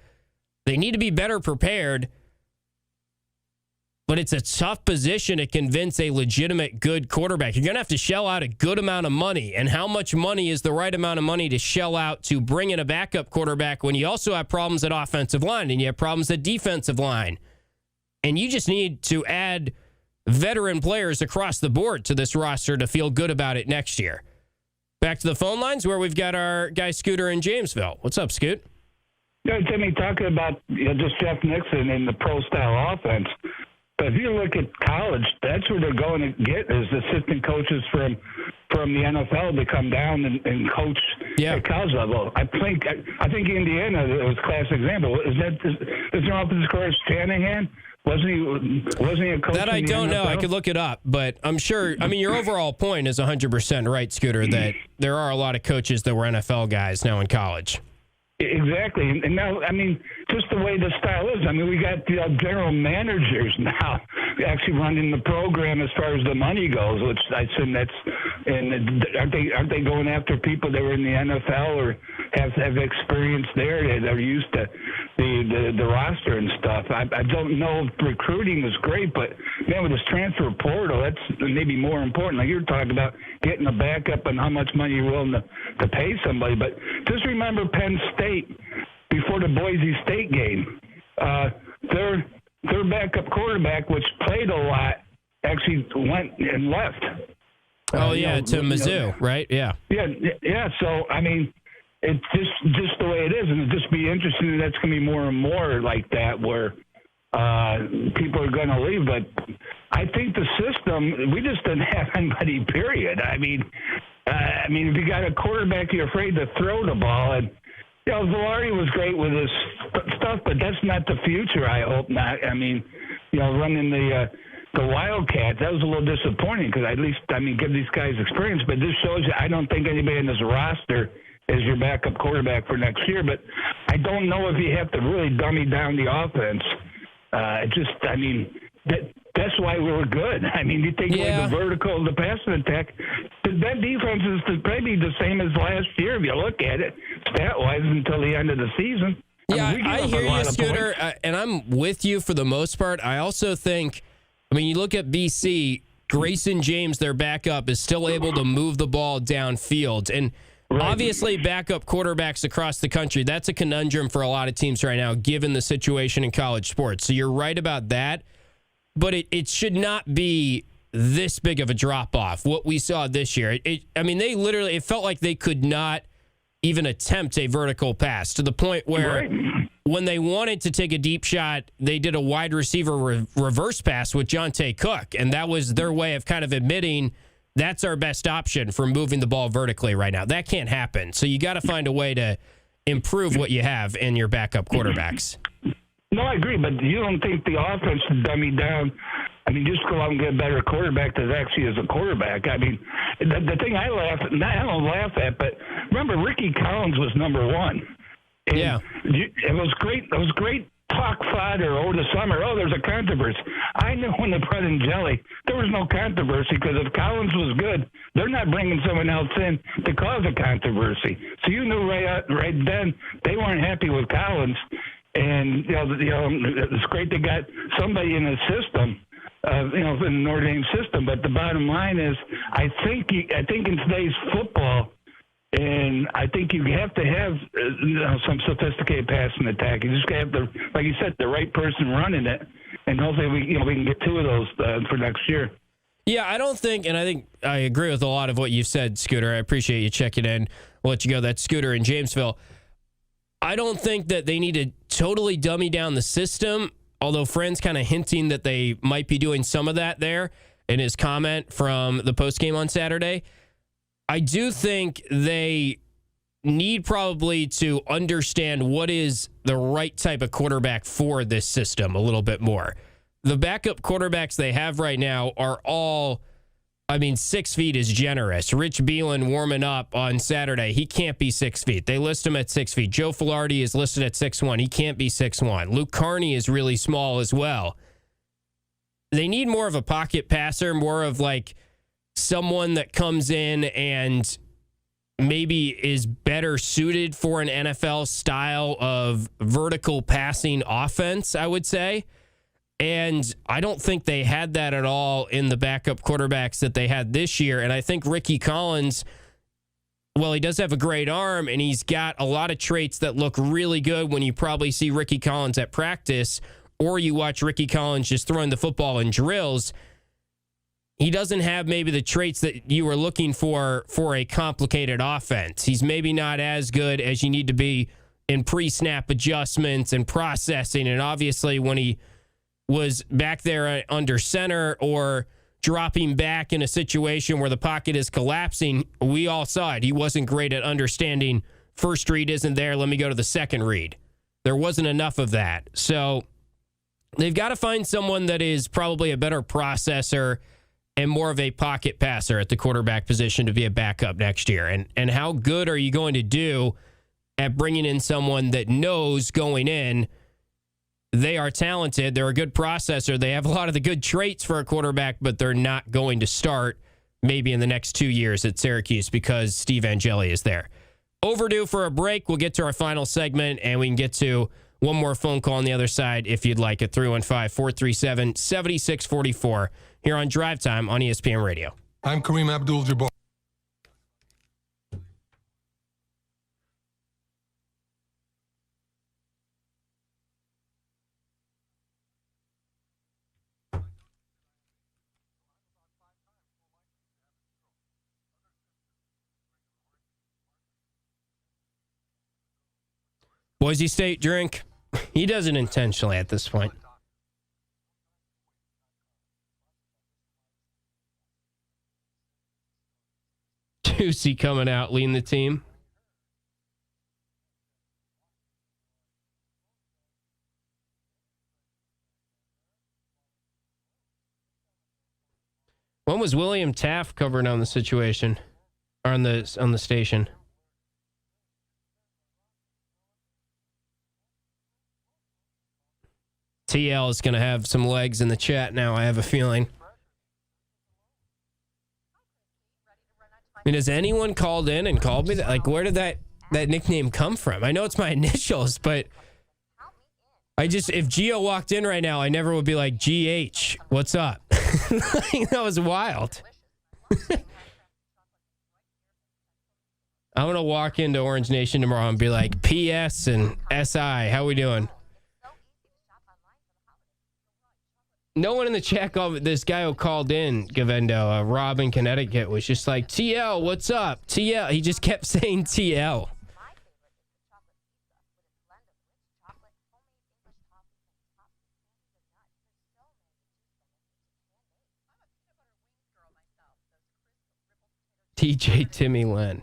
they need to be better prepared. But it's a tough position to convince a legitimate good quarterback. You're going to have to shell out a good amount of money. And how much money is the right amount of money to shell out to bring in a backup quarterback when you also have problems at offensive line and you have problems at defensive line? And you just need to add veteran players across the board to this roster to feel good about it next year. Back to the phone lines where we've got our guy Scooter in Jamesville. What's up, Scoot? Yeah, Timmy, talking about just Jeff Nixon in the pro-style offense. But if you look at college, that's where they're going to get is assistant coaches from the NFL to come down and coach at college level. I think Indiana was a classic example. Is their offensive coach Shanahan? Wasn't he a coach? That I don't know. I could look it up, but I'm sure. I mean, your overall point is 100% right, Scooter. That there are a lot of coaches that were NFL guys now in college. Exactly. And now, I mean, just the way the style is, I mean, we got the general managers now actually running the program as far as the money goes, which I assume that's, and aren't they going after people that were in the NFL or have experience there that are used to the roster and stuff? I don't know if recruiting is great, but man, with this transfer portal, that's maybe more important. Like you're talking about getting a backup and how much money you're willing to pay somebody. But just remember Penn State before the Boise State game. Their backup quarterback, which played a lot, actually went and left. To Mizzou, right? Yeah. Yeah. So, I mean, it's just the way it is, and it'll just be interesting. That's going to be more and more like that, where people are going to leave. But I think the system, we just didn't have anybody. Period. I mean, if you got a quarterback, you're afraid to throw the ball, and Valari was great with his stuff, but that's not the future. I hope not. I mean, running the Wildcats, that was a little disappointing because at least, give these guys experience. But this shows you, I don't think anybody in this roster is your backup quarterback for next year. But I don't know if you have to really dummy down the offense. That's why we were good. I mean, you take away the vertical, the passing attack, that defense is probably the same as last year if you look at it, stat-wise, until the end of the season. Yeah, I hear you, Scooter, and I'm with you for the most part. I also think, you look at BC, Grayson James, their backup, is still able to move the ball downfield. And obviously, backup quarterbacks across the country, that's a conundrum for a lot of teams right now, given the situation in college sports. So you're right about that. But it should not be this big of a drop-off, what we saw this year. It felt like they could not even attempt a vertical pass to the point where when they wanted to take a deep shot, they did a wide receiver reverse pass with Jonte Cook, and that was their way of kind of admitting that's our best option for moving the ball vertically right now. That can't happen. So you got to find a way to improve what you have in your backup quarterbacks. No, I agree, but you don't think the offense should dummy down? Just go out and get a better quarterback that actually is a quarterback. The thing I don't laugh at, but remember Ricky Collins was number one. And it was great. It was great talk fodder over the summer. Oh, there's a controversy. I knew when they brought in Jelly, there was no controversy because if Collins was good, they're not bringing someone else in to cause a controversy. So you knew right then they weren't happy with Collins. And it's great they got somebody in the system, in the Notre Dame system. But the bottom line is, I think in today's football, and I think you have to have some sophisticated passing attack. You just have to, like you said, the right person running it, and hopefully we can get two of those for next year. Yeah, I think I agree with a lot of what you've said, Scooter. I appreciate you checking in. We'll let you go. That's Scooter in Jamesville. I don't think that they need to totally dummy down the system, although Friend's kind of hinting that they might be doing some of that there in his comment from the postgame on Saturday. I do think they need probably to understand what is the right type of quarterback for this system a little bit more. The backup quarterbacks they have right now are all, 6 feet is generous. Rich Beelan warming up on Saturday. He can't be 6 feet. They list him at 6 feet. Joe Filardi is listed at 6'1". He can't be 6'1". Luke Carney is really small as well. They need more of a pocket passer, more of someone that comes in and maybe is better suited for an NFL style of vertical passing offense, I would say. And I don't think they had that at all in the backup quarterbacks that they had this year. And I think Ricky Collins, he does have a great arm, and he's got a lot of traits that look really good when you probably see Ricky Collins at practice, or you watch Ricky Collins just throwing the football in drills. He doesn't have maybe the traits that you were looking for a complicated offense. He's maybe not as good as you need to be in pre-snap adjustments and processing. And obviously when he was back there under center or dropping back in a situation where the pocket is collapsing, we all saw it. He wasn't great at understanding first read isn't there, let me go to the second read. There wasn't enough of that. So they've got to find someone that is probably a better processor and more of a pocket passer at the quarterback position to be a backup next year. And how good are you going to do at bringing in someone that knows going in they are talented, they're a good processor, they have a lot of the good traits for a quarterback, but they're not going to start maybe in the next 2 years at Syracuse because Steve Angeli is there. Overdue for a break. We'll get to our final segment, and we can get to one more phone call on the other side if you'd like at 315-437-7644 here on Drive Time on ESPN Radio. I'm Kareem Abdul-Jabbar. Boise State drink. He does it intentionally at this point. Juicy coming out, leading the team. When was William Taft covering on the situation? Or on the station? TL is going to have some legs in the chat now, I have a feeling. I mean, has anyone called in and called me? Like, where did that nickname come from? I know it's my initials, but if Gio walked in right now, I never would be like, GH, what's up? That was wild. I'm going to walk into Orange Nation tomorrow and be like, PS and SI, how we doing? No one in the chat called. This guy who called in, Gavendo, Rob in Connecticut, was just like, TL, what's up? TL. He just kept saying TL. TJ Timmy Len.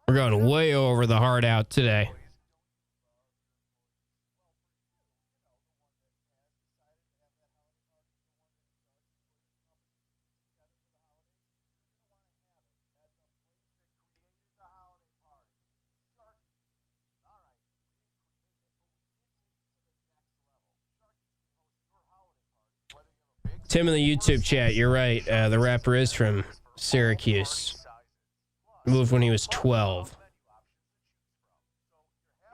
We're going way over the hard out today. Tim in the YouTube chat, you're right. The rapper is from Syracuse. Moved when he was 12.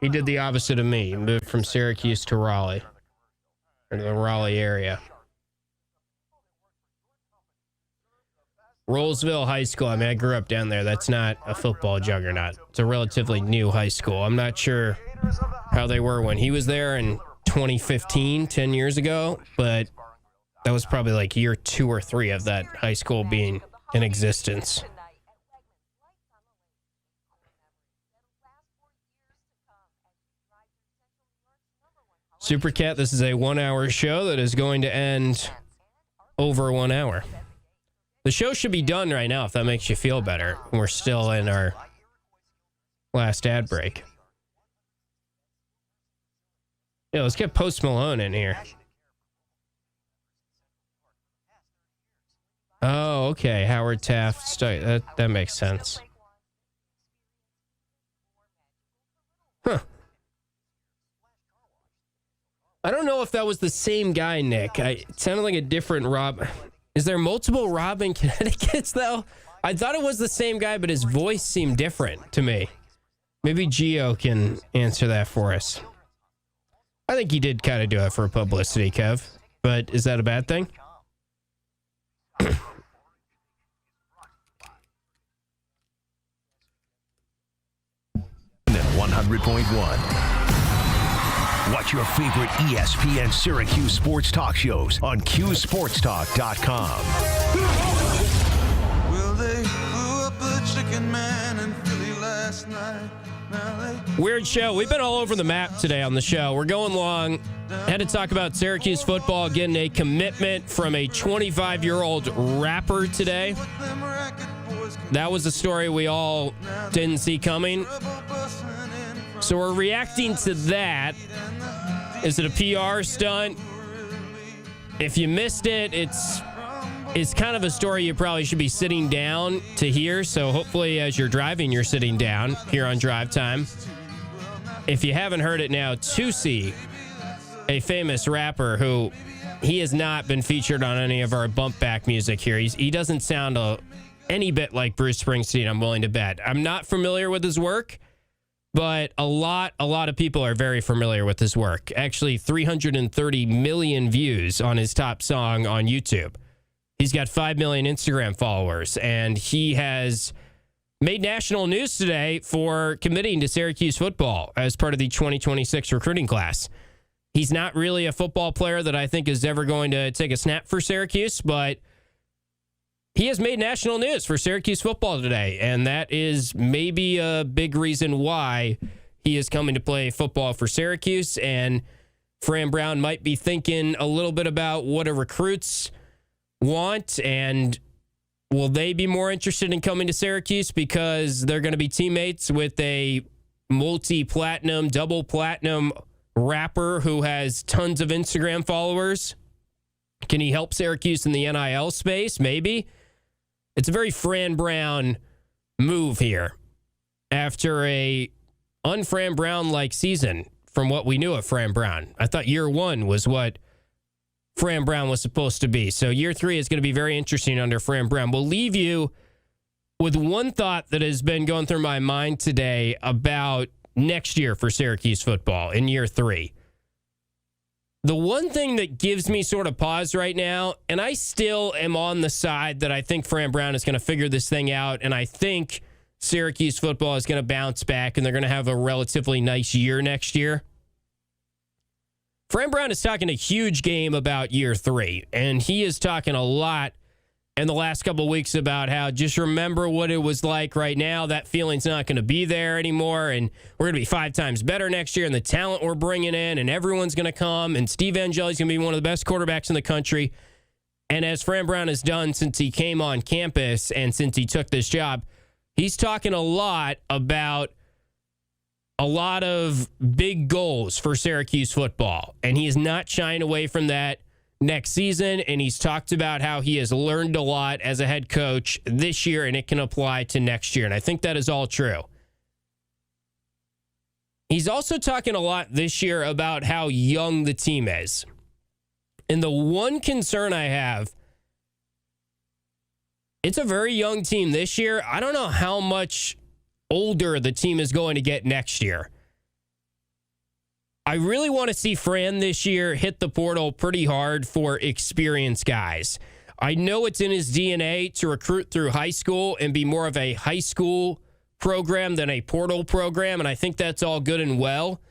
He did the opposite of me. He moved from Syracuse to Raleigh, or to the Raleigh area. Rollsville High School. I mean, I grew up down there. That's not a football juggernaut. It's a relatively new high school. I'm not sure how they were when he was there in 2015, 10 years ago, but that was probably like year 2 or 3 of that high school being in existence. Super Cat, this is a 1-hour show that is going to end over 1 hour. The show should be done right now if that makes you feel better. We're still in our last ad break. Yeah, let's get Post Malone in here. Oh, okay. Howard Taft. That makes sense. Huh. I don't know if that was the same guy, Nick. It sounded like a different Rob. Is there multiple Rob in Connecticut, though? I thought it was the same guy, but his voice seemed different to me. Maybe Gio can answer that for us. I think he did kind of do it for publicity, Kev. But is that a bad thing? 100.1. Watch your favorite ESPN Syracuse sports talk shows on QSportsTalk.com. Well, they blew up a chicken man in Philly last night. Weird show. We've been all over the map today on the show. We're going long. Had to talk about Syracuse football getting a commitment from a 25-year-old rapper today. That was a story we all didn't see coming. So we're reacting to that. Is it a PR stunt? If you missed it, it's kind of a story you probably should be sitting down to hear. So hopefully as you're driving, you're sitting down here on Drive Time. If you haven't heard it now, Tusi, a famous rapper who he has not been featured on any of our bump back music here. He doesn't sound any bit like Bruce Springsteen, I'm willing to bet. I'm not familiar with his work, but a lot of people are very familiar with his work. Actually, 330 million views on his top song on YouTube. He's got 5 million Instagram followers, and he has made national news today for committing to Syracuse football as part of the 2026 recruiting class. He's not really a football player that I think is ever going to take a snap for Syracuse, but he has made national news for Syracuse football today, and that is maybe a big reason why he is coming to play football for Syracuse. And Fran Brown might be thinking a little bit about what a recruits want, and will they be more interested in coming to Syracuse because they're going to be teammates with a multi-platinum, double platinum rapper who has tons of Instagram followers? Can he help Syracuse in the NIL space? Maybe. It's a very Fran Brown move here after a un-Fran Brown-like season from what we knew of Fran Brown. I thought year one was what Fran Brown was supposed to be. So year three is going to be very interesting under Fran Brown. We'll leave you with one thought that has been going through my mind today about next year for Syracuse football in year three. The one thing that gives me sort of pause right now, and I still am on the side that I think Fran Brown is going to figure this thing out, and I think Syracuse football is going to bounce back, and they're going to have a relatively nice year next year. Fran Brown is talking a huge game about year three, and he is talking a lot in the last couple of weeks about how just remember what it was like right now. That feeling's not going to be there anymore, and we're going to be 5 times better next year, and the talent we're bringing in, and everyone's going to come, and Steve Angeli's going to be one of the best quarterbacks in the country. And as Fran Brown has done since he came on campus and since he took this job, he's talking a lot about a lot of big goals for Syracuse football, and he is not shying away from that next season, and he's talked about how he has learned a lot as a head coach this year, and it can apply to next year, and I think that is all true. He's also talking a lot this year about how young the team is, and the one concern I have, it's a very young team this year. I don't know how much older the team is going to get next year. I really want to see Fran this year hit the portal pretty hard for experienced guys. I know it's in his DNA to recruit through high school and be more of a high school program than a portal program, and I think that's all good and well.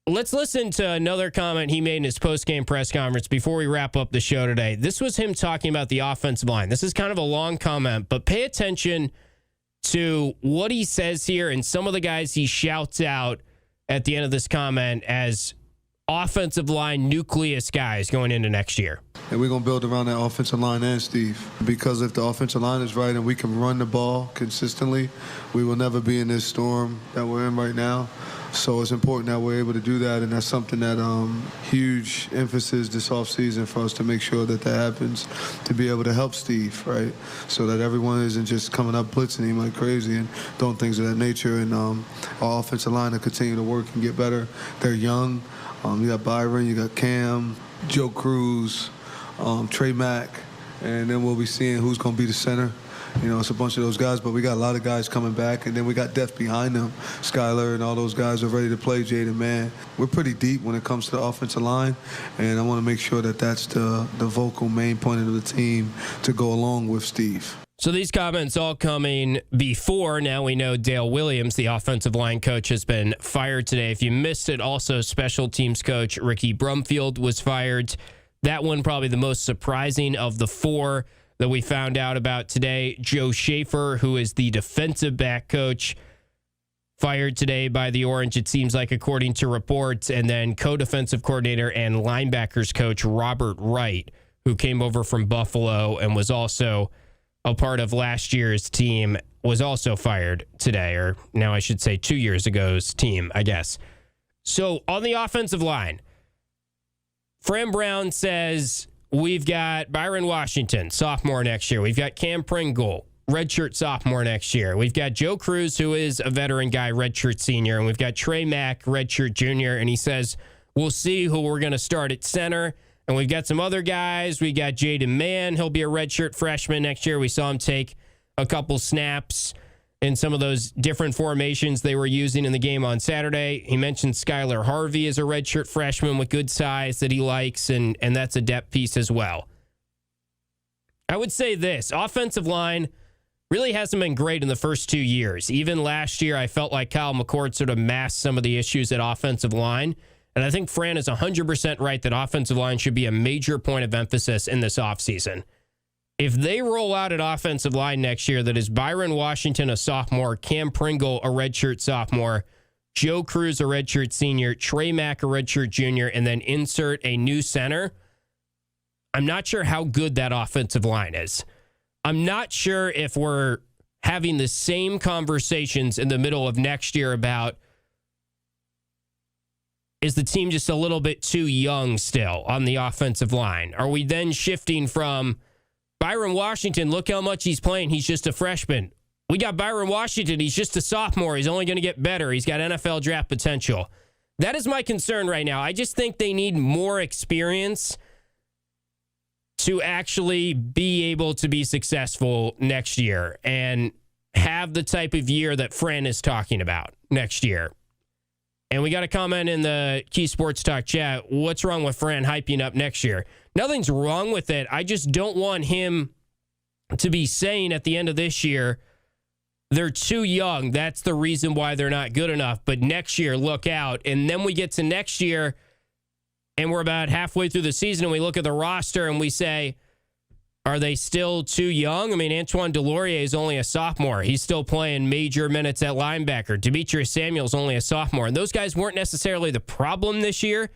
Let's listen to another comment he made in his post-game press conference before we wrap up the show today. This was him talking about the offensive line. This is kind of a long comment, but pay attention to what he says here and some of the guys he shouts out at the end of this comment as offensive line nucleus guys going into next year. And we're going to build around that offensive line and Steve. Because if the offensive line is right and we can run the ball consistently, we will never be in this storm that we're in right now. So it's important that we're able to do that, and that's something that huge emphasis this offseason for us to make sure that happens, to be able to help Steve, right? So that everyone isn't just coming up blitzing him like crazy and doing things of that nature. And our offensive line to continue to work and get better. They're young. You got Byron, you got Cam, Joe Cruz, Trey Mack, and then we'll be seeing who's going to be the center. You know, it's a bunch of those guys, but we got a lot of guys coming back, and then we got depth behind them. Skyler and all those guys are ready to play, Jaden, man. We're pretty deep when it comes to the offensive line, and I want to make sure that that's the vocal main point of the team to go along with Steve. So these comments all coming before now we know Dale Williams, the offensive line coach, has been fired today. If you missed it, also special teams coach Ricky Brumfield was fired. That one probably the most surprising of the four that we found out about today. Joe Schaefer, who is the defensive back coach, fired today by the Orange, it seems like, according to reports. And then co-defensive coordinator and linebackers coach Robert Wright, who came over from Buffalo and was also a part of last year's team, was also fired today, or now I should say 2 years ago's team, I guess. So on the offensive line, Fran Brown says we've got Byron Washington, sophomore next year. We've got Cam Pringle, redshirt sophomore next year. We've got Joe Cruz, who is a veteran guy, redshirt senior. And we've got Trey Mack, redshirt junior. And he says, we'll see who we're going to start at center. And we've got some other guys. We got Jaden Mann. He'll be a redshirt freshman next year. We saw him take a couple snaps in some of those different formations they were using in the game on Saturday. He mentioned Skylar Harvey as a redshirt freshman with good size that he likes, and that's a depth piece as well. I would say this, offensive line really hasn't been great in the first 2 years. Even last year, I felt like Kyle McCord sort of masked some of the issues at offensive line, and I think Fran is 100% right that offensive line should be a major point of emphasis in this offseason. If they roll out an offensive line next year that is Byron Washington, a sophomore, Cam Pringle, a redshirt sophomore, Joe Cruz, a redshirt senior, Trey Mack, a redshirt junior, and then insert a new center, I'm not sure how good that offensive line is. I'm not sure if we're having the same conversations in the middle of next year about, is the team just a little bit too young still on the offensive line? Are we then shifting from Byron Washington, look how much he's playing, he's just a freshman. We got Byron Washington, he's just a sophomore, he's only going to get better, he's got NFL draft potential. That is my concern right now. I just think they need more experience to actually be able to be successful next year and have the type of year that Fran is talking about next year. And we got a comment in the Key Sports Talk chat. What's wrong with Fran hyping up next year? Nothing's wrong with it. I just don't want him to be saying at the end of this year, they're too young. That's the reason why they're not good enough. But next year, look out. And then we get to next year, and we're about halfway through the season, and we look at the roster and we say, are they still too young? I mean, Antoine Delorier is only a sophomore. He's still playing major minutes at linebacker. Demetrius Samuel's only a sophomore. And those guys weren't necessarily the problem this year.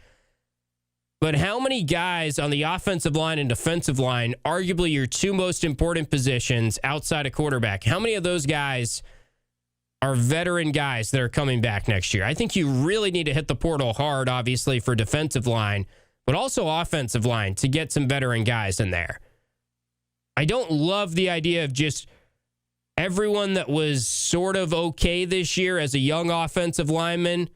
But how many guys on the offensive line and defensive line, arguably your two most important positions outside of quarterback, how many of those guys are veteran guys that are coming back next year? I think you really need to hit the portal hard, obviously, for defensive line, but also offensive line to get some veteran guys in there. I don't love the idea of just everyone that was sort of okay this year as a young offensive lineman,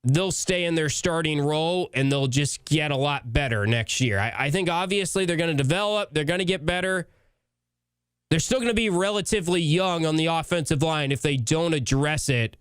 they'll stay in their starting role and they'll just get a lot better next year. I think obviously they're going to develop, they're going to get better. They're still going to be relatively young on the offensive line if they don't address it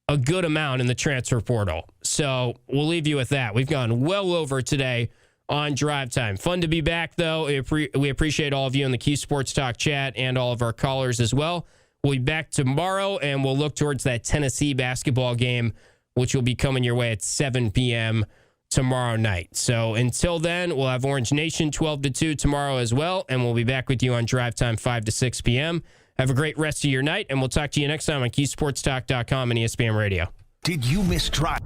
a good amount in the transfer portal. So we'll leave you with that. We've gone well over today on Drive Time. Fun to be back, though. We appreciate all of you in the Key Sports Talk chat and all of our callers as well. We'll be back tomorrow, and we'll look towards that Tennessee basketball game, which will be coming your way at 7 p.m. tomorrow night. So until then, we'll have Orange Nation 12 to 2 tomorrow as well, and we'll be back with you on Drive Time 5 to 6 p.m. Have a great rest of your night, and we'll talk to you next time on KeySportsTalk.com and ESPN Radio. Did you miss Drive?